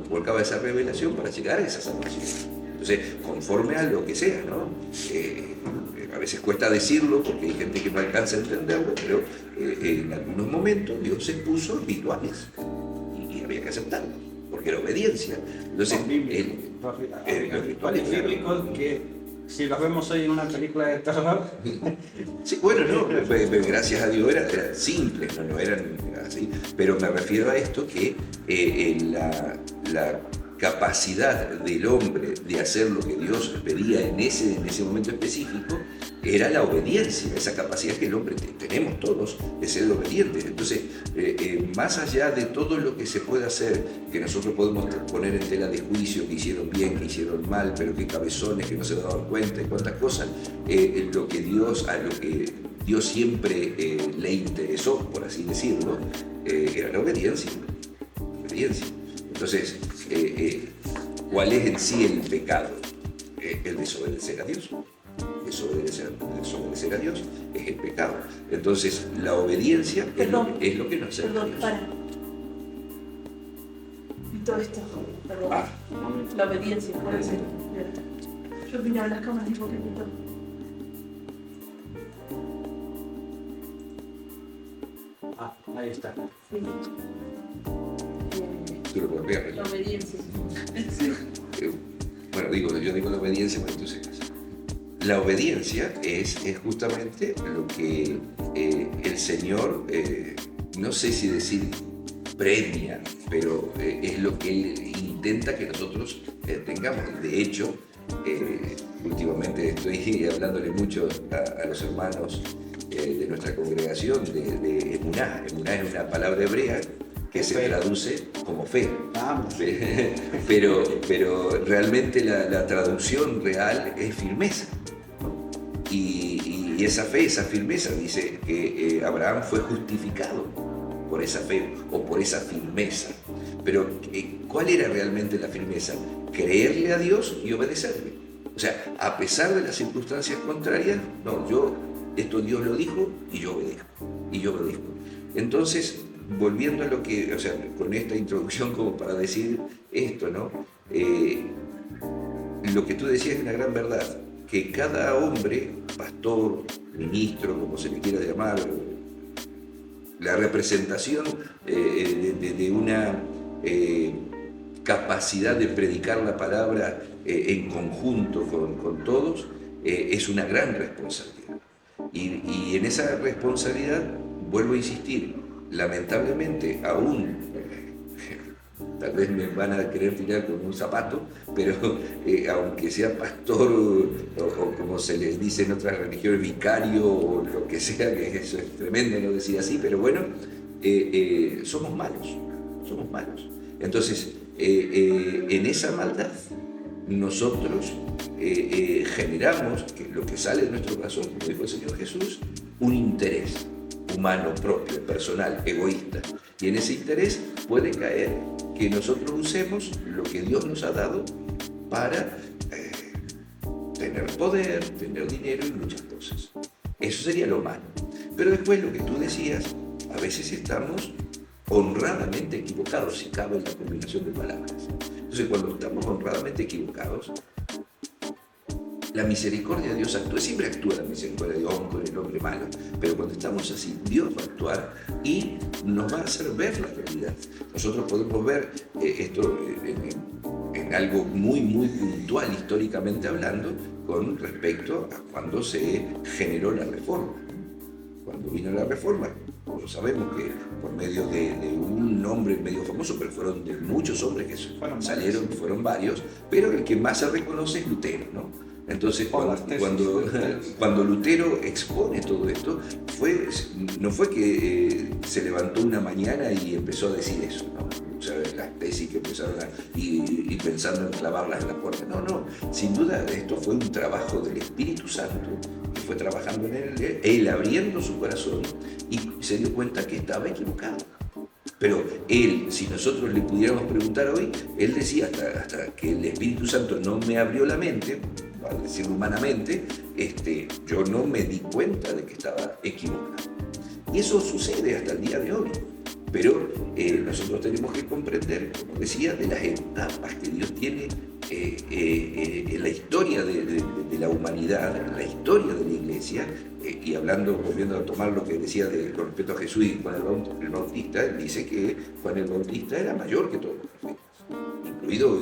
volcaba esa revelación para llegar a esa salvación. Entonces, conforme a lo que sea, ¿no? A veces cuesta decirlo porque hay gente que no alcanza a entenderlo, pero en algunos momentos Dios se puso rituales y había que aceptarlo, porque era obediencia. Entonces, los rituales bíblicos que si los vemos hoy en una película de terror. Sí, bueno, no, gracias a Dios eran simples, no eran así, pero me refiero a esto que la capacidad del hombre de hacer lo que Dios pedía en ese momento específico era la obediencia, esa capacidad que el hombre tenemos todos de ser obedientes. Entonces, más allá de todo lo que se puede hacer, que nosotros podemos poner en tela de juicio, que hicieron bien, que hicieron mal, pero que cabezones, que no se daban cuenta y cuántas cosas, a lo que Dios siempre le interesó, por así decirlo, era la obediencia. Entonces, ¿cuál es en sí el pecado? El desobedecer a Dios. Desobedecer a Dios es el pecado. Entonces, la obediencia es lo que nos hace. Perdón, para. Y todo esto, perdón. La obediencia, puede ser. Yo miraba las cámaras y digo que pito. Ahí está. Sí. Tú lo puedes ver. La obediencia. Bueno, yo digo la obediencia, pero tú sepas. La obediencia es justamente lo que el Señor, no sé si decir premia, pero es lo que Él intenta que nosotros tengamos. De hecho, últimamente estoy hablándole mucho a los hermanos de nuestra congregación de Emuná. Emuná es una palabra hebrea que se traduce como fe. Pero realmente la traducción real es firmeza. Y esa fe, esa firmeza, dice que Abraham fue justificado por esa fe o por esa firmeza. Pero ¿cuál era realmente la firmeza? Creerle a Dios y obedecerle. O sea, a pesar de las circunstancias contrarias, esto Dios lo dijo y yo obedezco. Entonces, volviendo a lo que, o sea, con esta introducción como para decir esto, ¿no? Lo que tú decías es una gran verdad, que cada hombre, pastor, ministro, como se le quiera llamar, la representación de una capacidad de predicar la palabra en conjunto con todos, es una gran responsabilidad. Y en esa responsabilidad, vuelvo a insistir, lamentablemente aún, tal vez me van a querer tirar con un zapato, pero aunque sea pastor o como se les dice en otras religiones, vicario o lo que sea, que eso es tremendo no decir así, pero bueno, somos malos. Entonces, en esa maldad nosotros generamos, que lo que sale de nuestro corazón, como dijo el Señor Jesús, un interés humano propio, personal, egoísta. Y en ese interés puede caer que nosotros usemos lo que Dios nos ha dado para tener poder, tener dinero y muchas cosas. Eso sería lo malo. Pero después lo que tú decías, a veces estamos honradamente equivocados, si cabe la combinación de palabras. Entonces, cuando estamos honradamente equivocados, la misericordia de Dios actúa, siempre actúa la misericordia de Dios con el hombre malo, pero cuando estamos así, Dios va a actuar y nos va a hacer ver la realidad. Nosotros podemos ver esto en algo muy, muy puntual, históricamente hablando, con respecto a cuando se generó la reforma. Cuando vino la reforma, Nosotros sabemos que por medio de un nombre medio famoso, pero fueron de muchos hombres que salieron, fueron varios, pero el que más se reconoce es Lutero, ¿no? Entonces, cuando Lutero expone todo esto, no fue que se levantó una mañana y empezó a decir eso, ¿no? O sea, las tesis que empezaron y pensando en clavarlas en la puerta. No, sin duda esto fue un trabajo del Espíritu Santo, que fue trabajando en él abriendo su corazón y se dio cuenta que estaba equivocado. Pero él, si nosotros le pudiéramos preguntar hoy, él decía hasta que el Espíritu Santo no me abrió la mente, para decirlo humanamente, yo no me di cuenta de que estaba equivocado. Y eso sucede hasta el día de hoy. Pero nosotros tenemos que comprender, como decía, de las etapas que Dios tiene en la historia de la humanidad, en la historia de la Iglesia, y volviendo a tomar lo que decía con respecto a Jesús y Juan el Bautista, él dice que Juan el Bautista era mayor que todos los profetas, incluido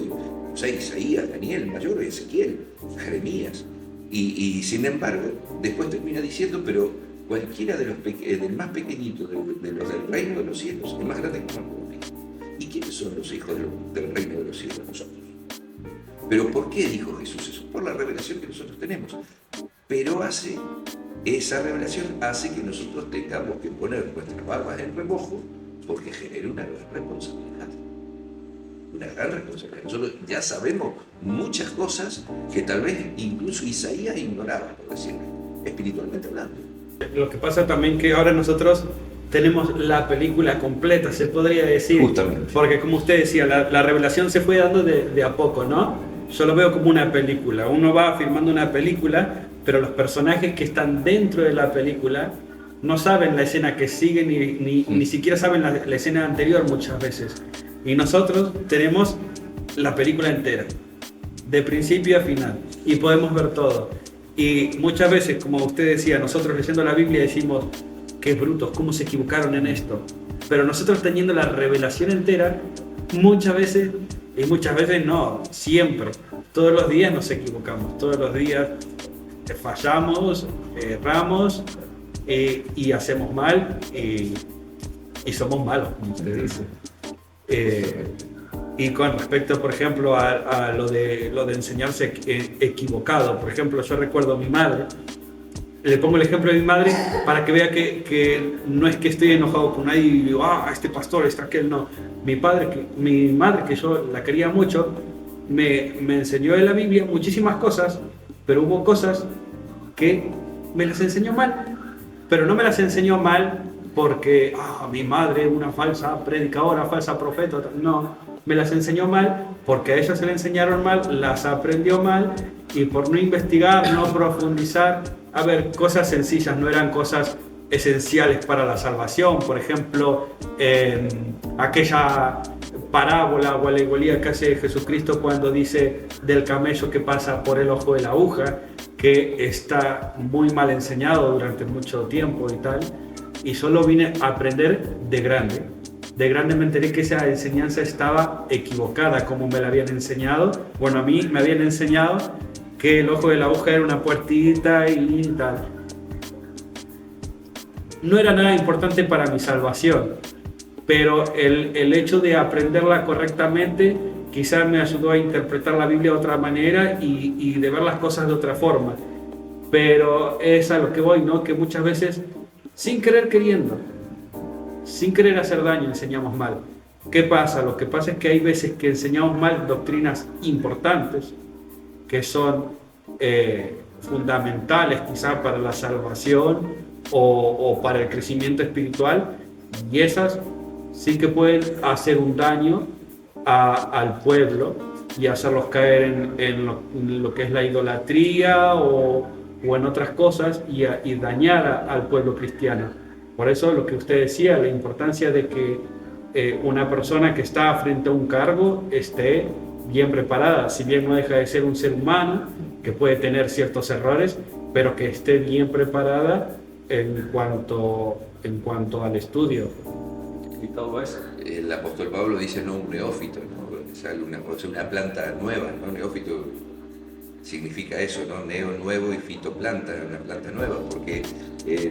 Isaías, Daniel, mayor, Ezequiel, Jeremías, y sin embargo, después termina diciendo, pero cualquiera del más pequeñito de los del reino de los cielos es más grande que Juan el Bautista. ¿Y quiénes son los hijos del reino de los cielos? Nosotros. ¿Pero por qué dijo Jesús eso? Por la revelación que nosotros tenemos. Pero esa revelación hace que nosotros tengamos que poner nuestras barbas en remojo porque genera una gran responsabilidad. Una gran responsabilidad. Nosotros ya sabemos muchas cosas que tal vez incluso Isaías ignoraba, por decirlo, espiritualmente hablando. Lo que pasa también que ahora nosotros tenemos la película completa, se podría decir. Justamente. Porque como usted decía, la revelación se fue dando de a poco, ¿no? Yo lo veo como una película. Uno va filmando una película, pero los personajes que están dentro de la película no saben la escena que sigue ni siquiera saben la escena anterior muchas veces. Y nosotros tenemos la película entera, de principio a final, y podemos ver todo. Y muchas veces, como usted decía, nosotros leyendo la Biblia decimos, qué brutos, cómo se equivocaron en esto. Pero nosotros teniendo la revelación entera, muchas veces no, siempre, todos los días nos equivocamos, todos los días fallamos, erramos y hacemos mal y somos malos, como usted dice. Y con respecto, por ejemplo, a lo de enseñarse equivocado, por ejemplo, yo recuerdo a mi madre, le pongo el ejemplo de mi madre para que vea que no es que estoy enojado con nadie y digo, este pastor, aquel, no. Mi madre, que yo la quería mucho, me enseñó de la Biblia muchísimas cosas, pero hubo cosas que me las enseñó mal, pero no me las enseñó mal porque mi madre una falsa predicadora, falsa profeta, no, me las enseñó mal porque a ella se le enseñaron mal, las aprendió mal y por no investigar, no profundizar, a ver, cosas sencillas, no eran cosas esenciales para la salvación. Por ejemplo, aquella parábola o alegoría que hace Jesucristo cuando dice del camello que pasa por el ojo de la aguja, que está muy mal enseñado durante mucho tiempo y tal, y solo vine a aprender de grande. De grande me enteré que esa enseñanza estaba equivocada, como me la habían enseñado. Bueno, a mí me habían enseñado que el ojo de la aguja era una puertita y tal. No era nada importante para mi salvación, pero el hecho de aprenderla correctamente quizás me ayudó a interpretar la Biblia de otra manera y de ver las cosas de otra forma. Pero es a lo que voy, ¿no? Que muchas veces, sin querer queriendo, sin querer hacer daño, enseñamos mal. ¿Qué pasa? Lo que pasa es que hay veces que enseñamos mal doctrinas importantes, que son fundamentales quizás para la salvación o para el crecimiento espiritual, y esas sí que pueden hacer un daño al pueblo y hacerlos caer en lo que es la idolatría o en otras cosas y dañar al pueblo cristiano. Por eso lo que usted decía, la importancia de que una persona que está frente a un cargo esté bien preparada, si bien no deja de ser un ser humano que puede tener ciertos errores, pero que esté bien preparada en cuanto al estudio y todo eso. El apóstol Pablo dice no un neófito, ¿no? O sea, una planta nueva, ¿no? Neófito significa eso, ¿no? Neo nuevo y fitoplanta, una planta nueva, porque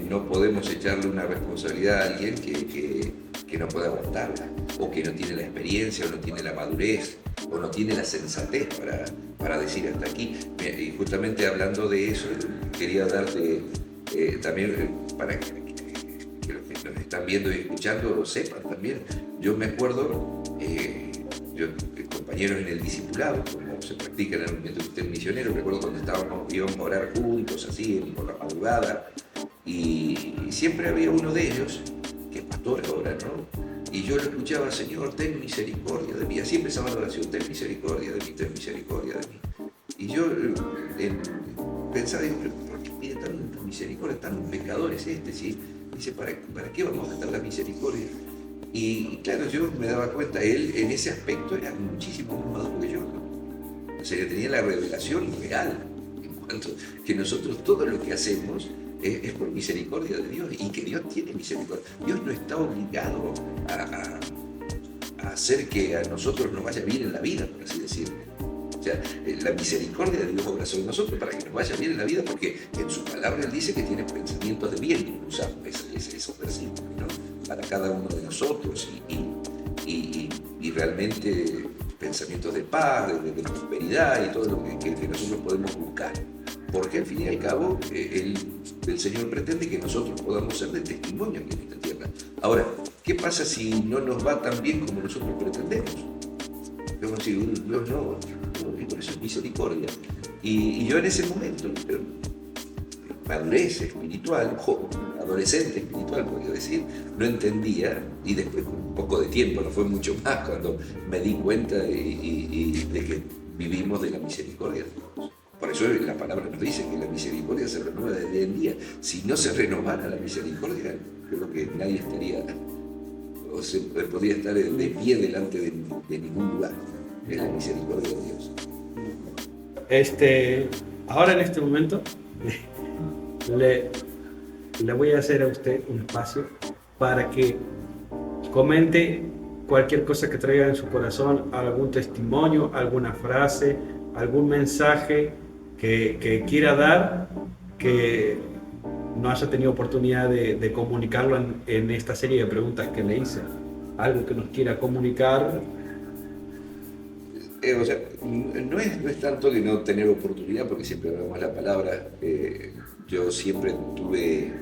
no podemos echarle una responsabilidad a alguien que no puede aguantarla, o que no tiene la experiencia, o no tiene la madurez, o no tiene la sensatez para decir hasta aquí. Y justamente hablando de eso, quería darte también, para que los que nos están viendo y escuchando lo sepan también. Yo me acuerdo, compañeros en el discipulado, como se practica en el movimiento cristiano misionero, recuerdo cuando íbamos a orar juntos, así, por la madrugada, y siempre había uno de ellos, que es pastor ahora, ¿no? Y yo lo escuchaba: Señor, ten misericordia de mí. Así empezaba la oración: ten misericordia de mí, ten misericordia de mí. Y yo pensaba, digo, ¿por qué pide tanta misericordia? Tan pecador es este, ¿sí? Dice, ¿para qué vamos a gastar la misericordia? Y claro, yo me daba cuenta, él en ese aspecto era muchísimo más maduro que yo, ¿no? O sea, tenía la revelación real, en cuanto que nosotros todo lo que hacemos es por misericordia de Dios, y que Dios tiene misericordia. Dios no está obligado a hacer que a nosotros nos vaya bien en la vida, por así decirlo. O sea, la misericordia de Dios obra sobre nosotros para que nos vaya bien en la vida, porque en su palabra Él dice que tiene pensamientos de bien, y usamos esos versículos, ¿no? Para cada uno de nosotros, y realmente pensamientos de paz, de prosperidad y todo lo que nosotros podemos buscar. Porque al fin y al cabo el Señor pretende que nosotros podamos ser de testimonio aquí en esta tierra. Ahora, ¿qué pasa si no nos va tan bien como nosotros pretendemos? Vamos a decir, Dios no, y por eso es misericordia. Y yo en ese momento, madurez espiritual, adolescente espiritual, podría decir, no entendía, y después con un poco de tiempo, no fue mucho más, cuando me di cuenta de que vivimos de la misericordia de Dios. Por eso la palabra nos dice que la misericordia se renueva de día en día. Si no se renovara la misericordia, creo que nadie estaría, o se podría estar de pie delante de ningún lugar. Es la misericordia de Dios. Ahora en este momento le voy a hacer a usted un espacio para que comente cualquier cosa que traiga en su corazón, algún testimonio, alguna frase, algún mensaje que quiera dar, que no haya tenido oportunidad de comunicarlo en esta serie de preguntas que le hice. Algo que nos quiera comunicar. O sea, no es tanto de no tener oportunidad, porque siempre hablamos la palabra. Yo siempre tuve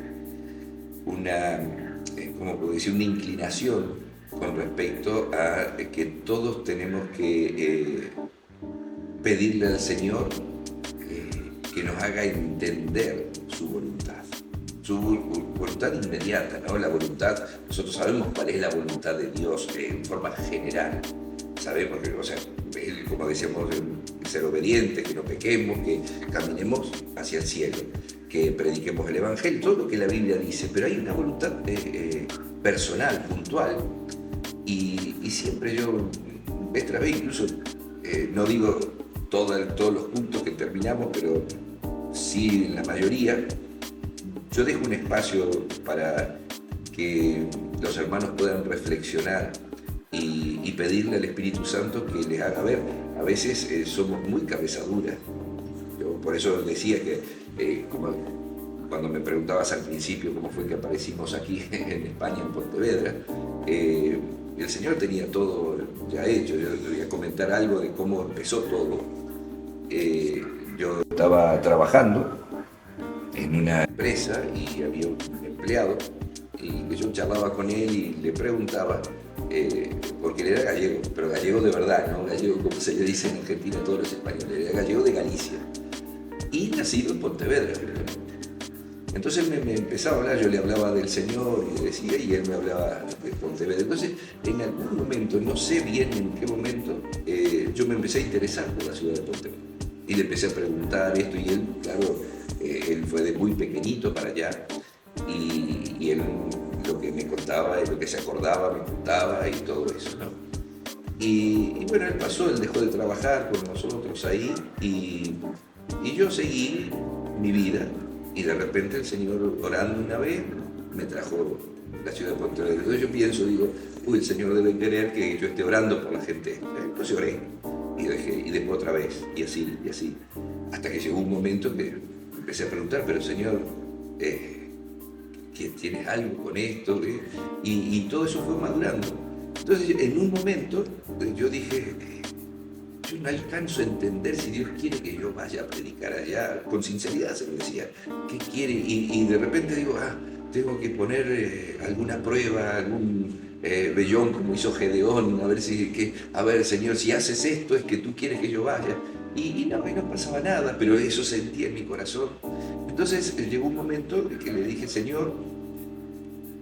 una inclinación con respecto a que todos tenemos que pedirle al Señor que nos haga entender su voluntad inmediata, ¿no? La voluntad, nosotros sabemos cuál es la voluntad de Dios en forma general. Sabemos que, o sea, como decíamos, ser obedientes, que no pequemos, que caminemos hacia el cielo, que prediquemos el Evangelio, todo lo que la Biblia dice, pero hay una voluntad personal, puntual, y siempre yo, vez tras vez, incluso, no digo todos los puntos que terminamos, pero sí en la mayoría, yo dejo un espacio para que los hermanos puedan reflexionar y pedirle al Espíritu Santo que les haga ver. A veces somos muy cabezaduras. Yo por eso decía que, como cuando me preguntabas al principio cómo fue que aparecimos aquí en España, en Pontevedra, el Señor tenía todo ya hecho. Yo le voy a comentar algo de cómo empezó todo. Yo estaba trabajando en una empresa y había un empleado, y yo charlaba con él y le preguntaba, porque él era gallego, pero gallego de verdad, ¿no? Gallego como se le dice en Argentina a todos los españoles, era gallego de Galicia y nacido en Pontevedra. Entonces me empezaba a hablar, yo le hablaba del Señor y le decía, y él me hablaba de Pontevedra. Entonces, en algún momento, no sé bien en qué momento, yo me empecé a interesar por la ciudad de Pontevedra y le empecé a preguntar esto, y él, claro, él fue de muy pequeñito para allá, y él lo que me contaba, lo que se acordaba, me contaba y todo eso, ¿no? Y bueno, él pasó, él dejó de trabajar con nosotros ahí, y yo seguí mi vida, y de repente el Señor, orando una vez, me trajo la ciudad de Pontevedra. Entonces yo pienso, digo, el Señor debe querer que yo esté orando por la gente. Entonces oré, y dejé, y después otra vez, y así, hasta que llegó un momento que empecé a preguntar, pero Señor, ¿que tienes algo con esto? Y todo eso fue madurando. Entonces, en un momento, yo dije, yo no alcanzo a entender si Dios quiere que yo vaya a predicar allá, con sinceridad se lo decía, ¿qué quiere? Y de repente digo, tengo que poner alguna prueba, algún vellón como hizo Gedeón, a ver Señor, si haces esto es que tú quieres que yo vaya. Y no pasaba nada, pero eso sentía en mi corazón. Entonces llegó un momento en que le dije, Señor,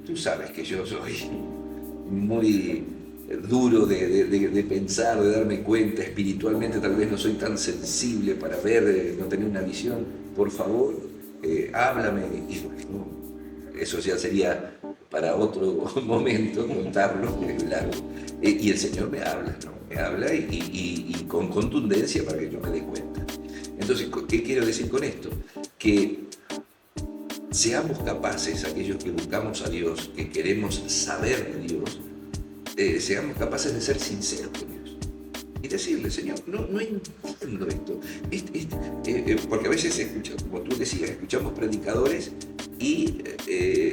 tú sabes que yo soy muy duro de pensar, de darme cuenta, espiritualmente tal vez no soy tan sensible para ver, no tener una visión, por favor, háblame. Y bueno, eso ya sería para otro momento contarlo, claro. Y el Señor me habla, ¿no? Me habla y con contundencia para que yo me dé cuenta. Entonces, ¿qué quiero decir con esto? Que seamos capaces, aquellos que buscamos a Dios, que queremos saber de Dios, seamos capaces de ser sinceros con Dios y decirle, Señor, no entiendo esto. Porque a veces, como tú decías, escuchamos predicadores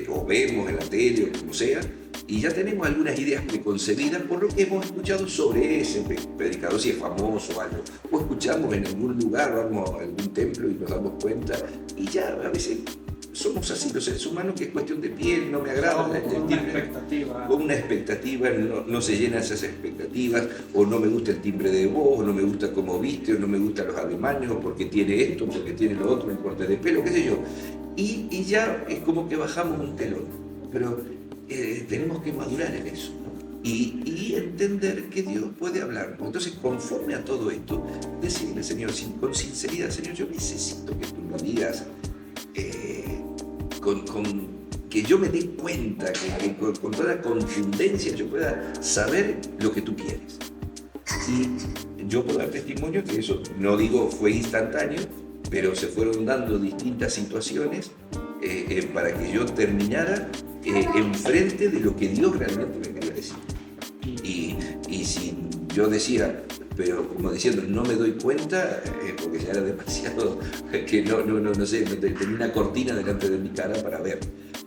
o vemos en la tele o como sea, y ya tenemos algunas ideas preconcebidas por lo que hemos escuchado sobre ese predicador, si es famoso o algo, o escuchamos en algún lugar, vamos a algún templo y nos damos cuenta, y ya a veces somos así los seres humanos, que es cuestión de piel, no me agrada con una expectativa, no se llenan esas expectativas, o no me gusta el timbre de voz, o no me gusta cómo viste, o no me gustan los ademanes, o porque tiene esto, porque tiene lo otro, el corte de pelo, qué sé yo, y ya es como que bajamos un telón, pero tenemos que madurar en eso, ¿no? Y entender que Dios puede hablar. Entonces, conforme a todo esto, decirle, Señor, con sinceridad, Señor, yo necesito que tú me digas, que yo me dé cuenta, que con toda contundencia yo pueda saber lo que tú quieres. Y yo puedo dar testimonio que eso, no digo fue instantáneo, pero se fueron dando distintas situaciones para que yo terminara enfrente de lo que Dios realmente me quería decir. Y si yo decía, pero como diciendo, no me doy cuenta, porque ya era demasiado, que no sé, tenía una cortina delante de mi cara para ver.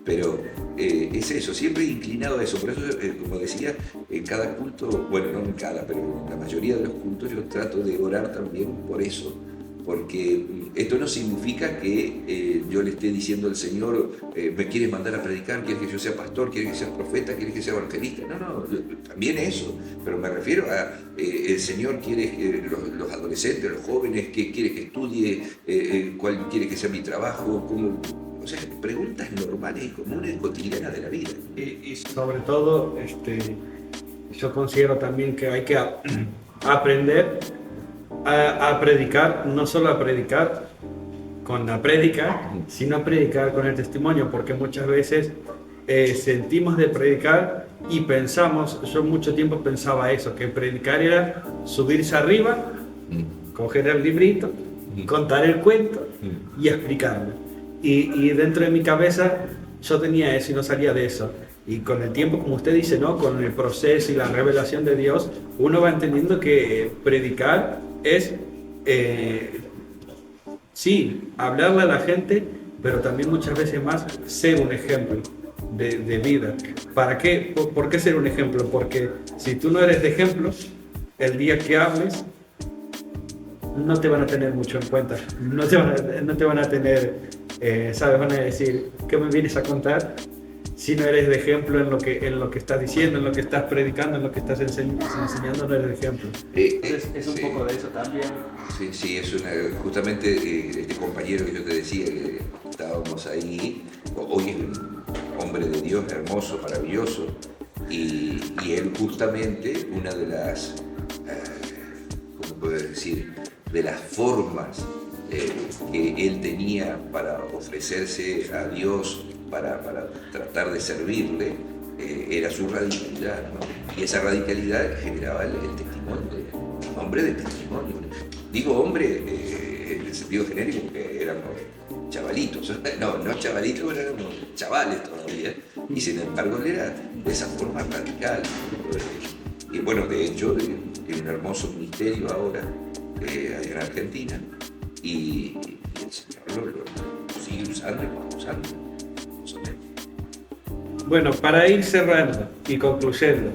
Pero es eso, siempre inclinado a eso. Por eso, como decía, en cada culto, bueno, no en cada, pero en la mayoría de los cultos yo trato de orar también por eso. Porque esto no significa que yo le esté diciendo al Señor, me quieres mandar a predicar, quieres que yo sea pastor, quieres que sea profeta, quieres que sea evangelista. No, también eso. Pero me refiero a, el Señor quiere que los adolescentes, los jóvenes, ¿qué quiere que estudie? ¿Cuál quiere que sea mi trabajo? ¿Cómo? O sea, preguntas normales y comunes, cotidianas de la vida. Y sobre todo, yo considero también que hay que aprender a predicar, no solo a predicar con la prédica, sino a predicar con el testimonio, porque muchas veces sentimos de predicar y pensamos, yo mucho tiempo pensaba eso, que predicar era subirse arriba, coger el librito, contar el cuento y explicarlo. Y dentro de mi cabeza yo tenía eso y no salía de eso. Y con el tiempo, como usted dice, ¿no? Con el proceso y la revelación de Dios, uno va entendiendo que predicar es, sí, hablarle a la gente, pero también muchas veces más ser un ejemplo de vida. ¿Para qué? ¿Por qué ser un ejemplo? Porque si tú no eres de ejemplo, el día que hables, no te van a tener mucho en cuenta. No te van a tener, ¿sabes? Van a decir, ¿qué me vienes a contar? Si no eres de ejemplo en lo que estás diciendo, en lo que estás predicando, en lo que estás enseñando, no eres de ejemplo. Es un poco de eso también. Sí, es justamente este compañero que yo te decía, que estábamos ahí, hoy es un hombre de Dios hermoso, maravilloso, y él justamente, una de las, ¿cómo puedo decir?, de las formas que él tenía para ofrecerse a Dios, para tratar de servirle, era su radicalidad, ¿no? Y esa radicalidad generaba el testimonio, hombre de testimonio. Digo hombre en el sentido genérico porque éramos chavalitos, no chavalitos, pero éramos chavales todavía, y sin embargo él era de esa forma radical. Y bueno, de hecho, tiene un hermoso ministerio ahora allá en Argentina y el Señor lo sigue usando y lo va usando. Bueno, para ir cerrando y concluyendo,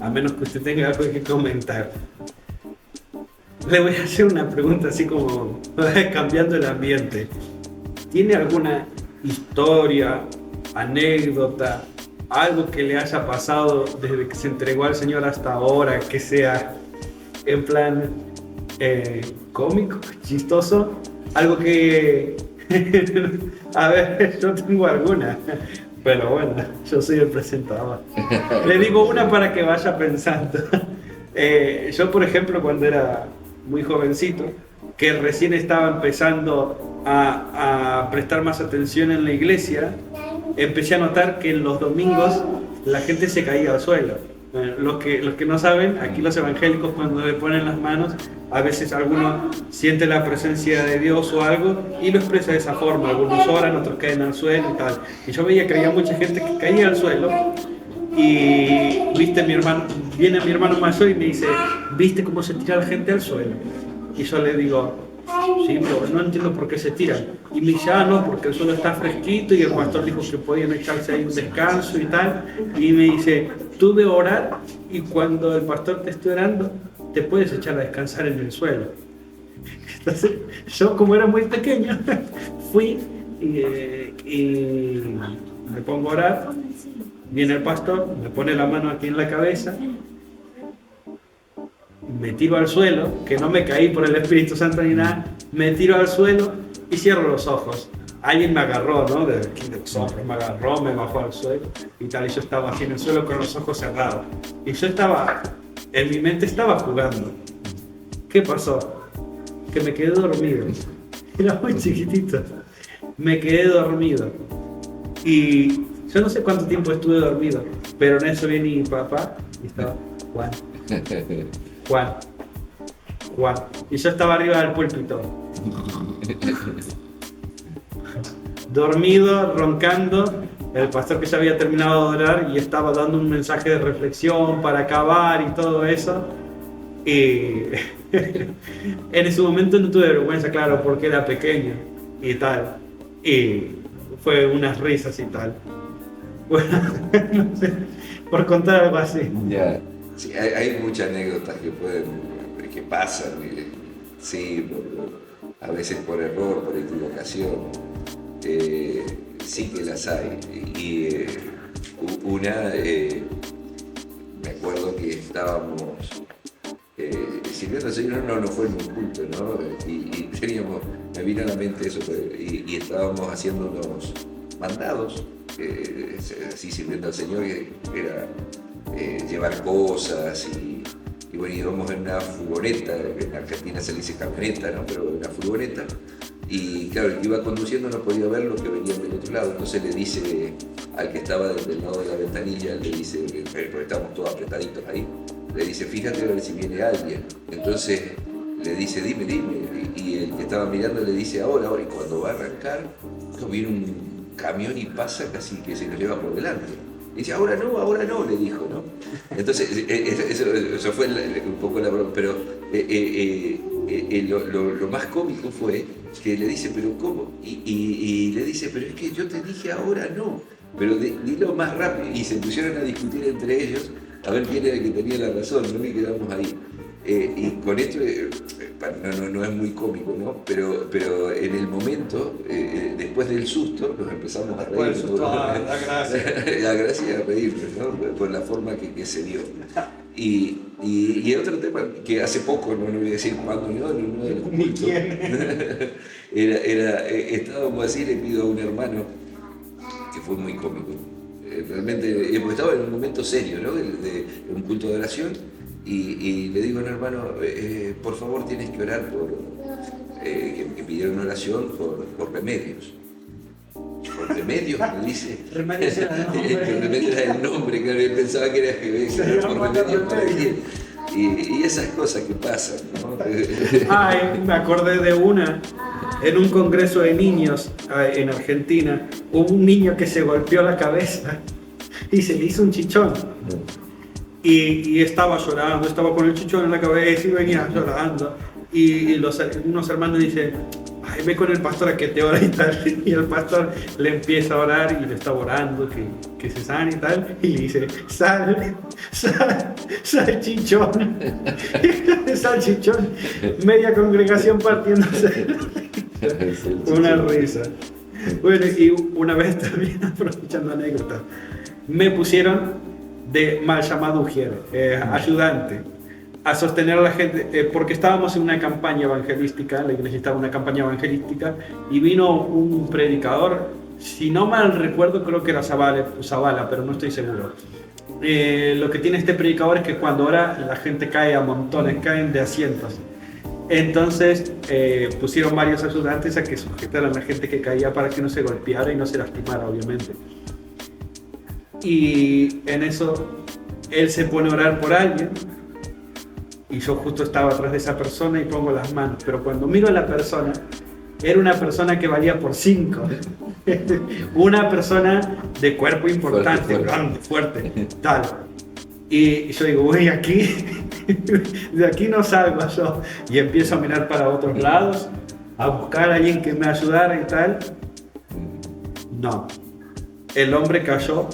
a menos que usted tenga algo que comentar, le voy a hacer una pregunta así como cambiando el ambiente. ¿Tiene alguna historia, anécdota, algo que le haya pasado desde que se entregó al Señor hasta ahora, que sea en plan cómico, chistoso? Algo que... A ver, yo tengo alguna, pero bueno, yo soy el presentador. Le digo una para que vaya pensando. Yo, por ejemplo, cuando era muy jovencito, que recién estaba empezando a prestar más atención en la iglesia, empecé a notar que en los domingos la gente se caía al suelo. Los que no saben, aquí los evangélicos cuando le ponen las manos, a veces algunos sienten la presencia de Dios o algo y lo expresa de esa forma. Algunos oran, otros caen al suelo y tal. Y yo veía que había mucha gente que caía al suelo y viste, viene mi hermano mayor y me dice, ¿viste cómo se tira la gente al suelo? Y yo le digo, sí, pero no entiendo por qué se tiran. Y me dice, no, porque el suelo está fresquito y el pastor dijo que podían echarse ahí un descanso y tal. Y me dice, tú ve a orar y cuando el pastor te esté orando, te puedes echar a descansar en el suelo. Entonces, yo como era muy pequeño, fui y me pongo a orar. Viene el pastor, me pone la mano aquí en la cabeza, me tiro al suelo, que no me caí por el Espíritu Santo ni nada, me tiro al suelo y cierro los ojos. Alguien me agarró, ¿no? De los ojos, me agarró, me bajó al suelo y tal, y yo estaba así en el suelo con los ojos cerrados. Y yo estaba, en mi mente estaba jugando. ¿Qué pasó? Que me quedé dormido. Era muy chiquitito. Me quedé dormido. Y yo no sé cuánto tiempo estuve dormido, pero en eso viene mi papá y estaba, Juan. Y yo estaba arriba del púlpito. Dormido, roncando, el pastor que ya había terminado de orar y estaba dando un mensaje de reflexión para acabar y todo eso. Y en ese momento no tuve vergüenza, claro, porque era pequeño y tal. Y fue unas risas y tal. Bueno, no sé, por contar algo así. Ya, sí, hay muchas anécdotas que pasan, sí, a veces por error, por equivocación, sí que las hay. Y una, me acuerdo que estábamos sirviendo al Señor, no fue en un culto, ¿no? Y teníamos, me vino a la mente eso, y estábamos haciendo unos mandados, así sirviendo al Señor, que era llevar cosas y bueno, íbamos en una furgoneta, en Argentina se le dice camioneta, ¿no? Pero en una furgoneta, y claro, el que iba conduciendo no podía ver lo que venían del otro lado, entonces le dice al que estaba del lado de la ventanilla, le dice, porque estábamos todos apretaditos ahí, le dice, fíjate a ver si viene alguien. Entonces le dice, dime, y el que estaba mirando le dice, ahora, y cuando va a arrancar, viene un camión y pasa casi que se lo lleva por delante. Dice, ahora no, le dijo, ¿no? Entonces, eso fue un poco la broma, pero lo más cómico fue que le dice, pero ¿cómo? Y le dice, pero es que yo te dije ahora no, pero dilo más rápido. Y se pusieron a discutir entre ellos a ver quién era el que tenía la razón, ¿no? Y quedamos ahí. Y con esto, no es muy cómico, ¿no? Pero en el momento, después del susto, nos empezamos a reír. La gracia. La gracia y a reírnos, ¿no? Por la forma que se dio. Y otro tema que hace poco, no voy a decir cuándo, no de los cultos, estábamos así, le pido a un hermano, que fue muy cómico, realmente, porque estaba en un momento serio, ¿no? De un culto de oración, y le digo a un hermano, por favor tienes que orar que pidieron una oración por Remedios. Por Remedios, me dice. Remedios era el nombre. Remedios era el nombre, claro, él pensaba que era por Remedios para bien. Y esas cosas que pasan, ¿no? Ay, me acordé de una. En un congreso de niños en Argentina, hubo un niño que se golpeó la cabeza y se le hizo un chichón. y estaba llorando, estaba con el chichón en la cabeza y venía llorando. Y unos hermanos dicen, ay, ve con el pastor a que te ora y tal. Y el pastor le empieza a orar y le está orando, que se sane y tal. Y le dice, salchichón. Salchichón. Media congregación partiéndose. Una risa. Bueno, y una vez también, aprovechando anécdota, me pusieron de mal llamado ujier, ayudante, a sostener a la gente, porque estábamos en una campaña evangelística, la iglesia estaba en una campaña evangelística, y vino un predicador, si no mal recuerdo, creo que era Zavala, pero no estoy seguro. Lo que tiene este predicador es que cuando ora la gente cae a montones, caen de asientos. Entonces pusieron varios ayudantes a que sujetaran a la gente que caía para que no se golpeara y no se lastimara, obviamente. Y en eso él se pone a orar por alguien y yo justo estaba atrás de esa persona y pongo las manos, pero cuando miro a la persona, era una persona que valía por 5. Una persona de cuerpo importante, grande, fuerte, tal. Y yo digo, voy aquí, de aquí no salgo yo. Y empiezo a mirar para otros lados, a buscar a alguien que me ayudara y tal. No, el hombre cayó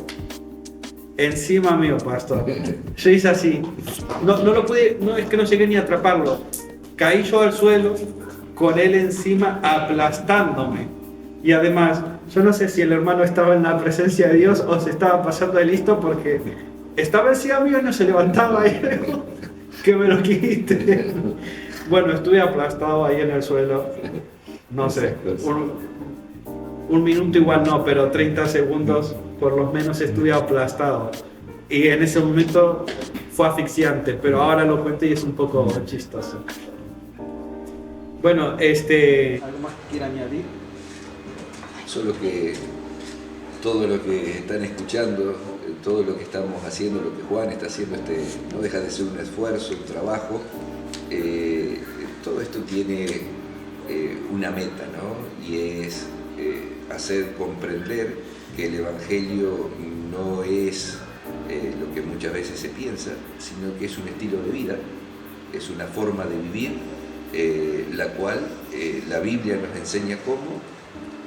encima mío, pastor. Yo hice así. No lo pude, no, es que no llegué ni a atraparlo. Caí yo al suelo con él encima aplastándome. Y además, yo no sé si el hermano estaba en la presencia de Dios o se estaba pasando de listo porque estaba encima mío y no se levantaba. Y que me lo quite. Bueno, estuve aplastado ahí en el suelo. No sé, un minuto igual no, pero 30 segundos por lo menos estuve aplastado. Y en ese momento fue asfixiante, pero ahora lo cuento y es un poco chistoso. Bueno, ¿Algo más que quiera añadir? Solo que todo lo que están escuchando, todo lo que estamos haciendo, lo que Juan está haciendo, no deja de ser un esfuerzo, un trabajo. Todo esto tiene una meta, ¿no? Y es hacer comprender que el Evangelio no es lo que muchas veces se piensa, sino que es un estilo de vida, es una forma de vivir, la cual la Biblia nos enseña cómo,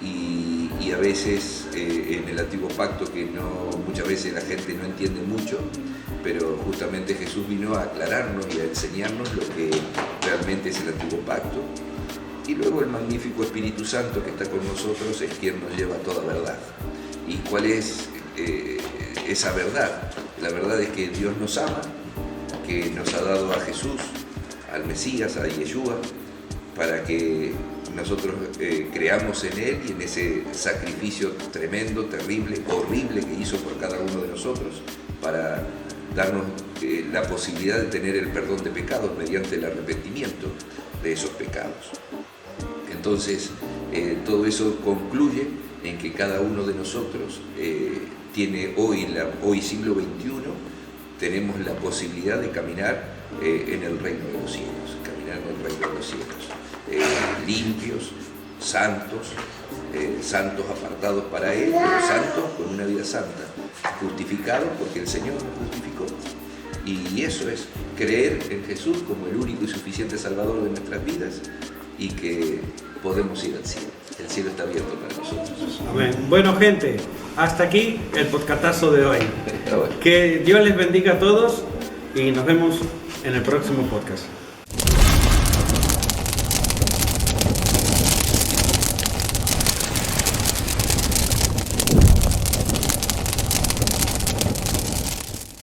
y a veces en el Antiguo Pacto, que muchas veces la gente no entiende mucho, pero justamente Jesús vino a aclararnos y a enseñarnos lo que realmente es el Antiguo Pacto. Y luego el magnífico Espíritu Santo que está con nosotros es quien nos lleva a toda verdad. ¿Y cuál es esa verdad? La verdad es que Dios nos ama, que nos ha dado a Jesús, al Mesías, a Yeshua, para que nosotros creamos en Él y en ese sacrificio tremendo, terrible, horrible que hizo por cada uno de nosotros, para darnos la posibilidad de tener el perdón de pecados mediante el arrepentimiento de esos pecados. Entonces, todo eso concluye en que cada uno de nosotros tiene hoy siglo XXI, tenemos la posibilidad de caminar en el reino de los cielos, limpios, santos, santos apartados para Él, pero santos con una vida santa, justificados porque el Señor nos justificó. Y eso es creer en Jesús como el único y suficiente Salvador de nuestras vidas, y que podemos ir al cielo. El cielo está abierto para nosotros. Amén. Bueno, gente, hasta aquí el podcastazo de hoy. Que Dios les bendiga a todos y nos vemos en el próximo podcast.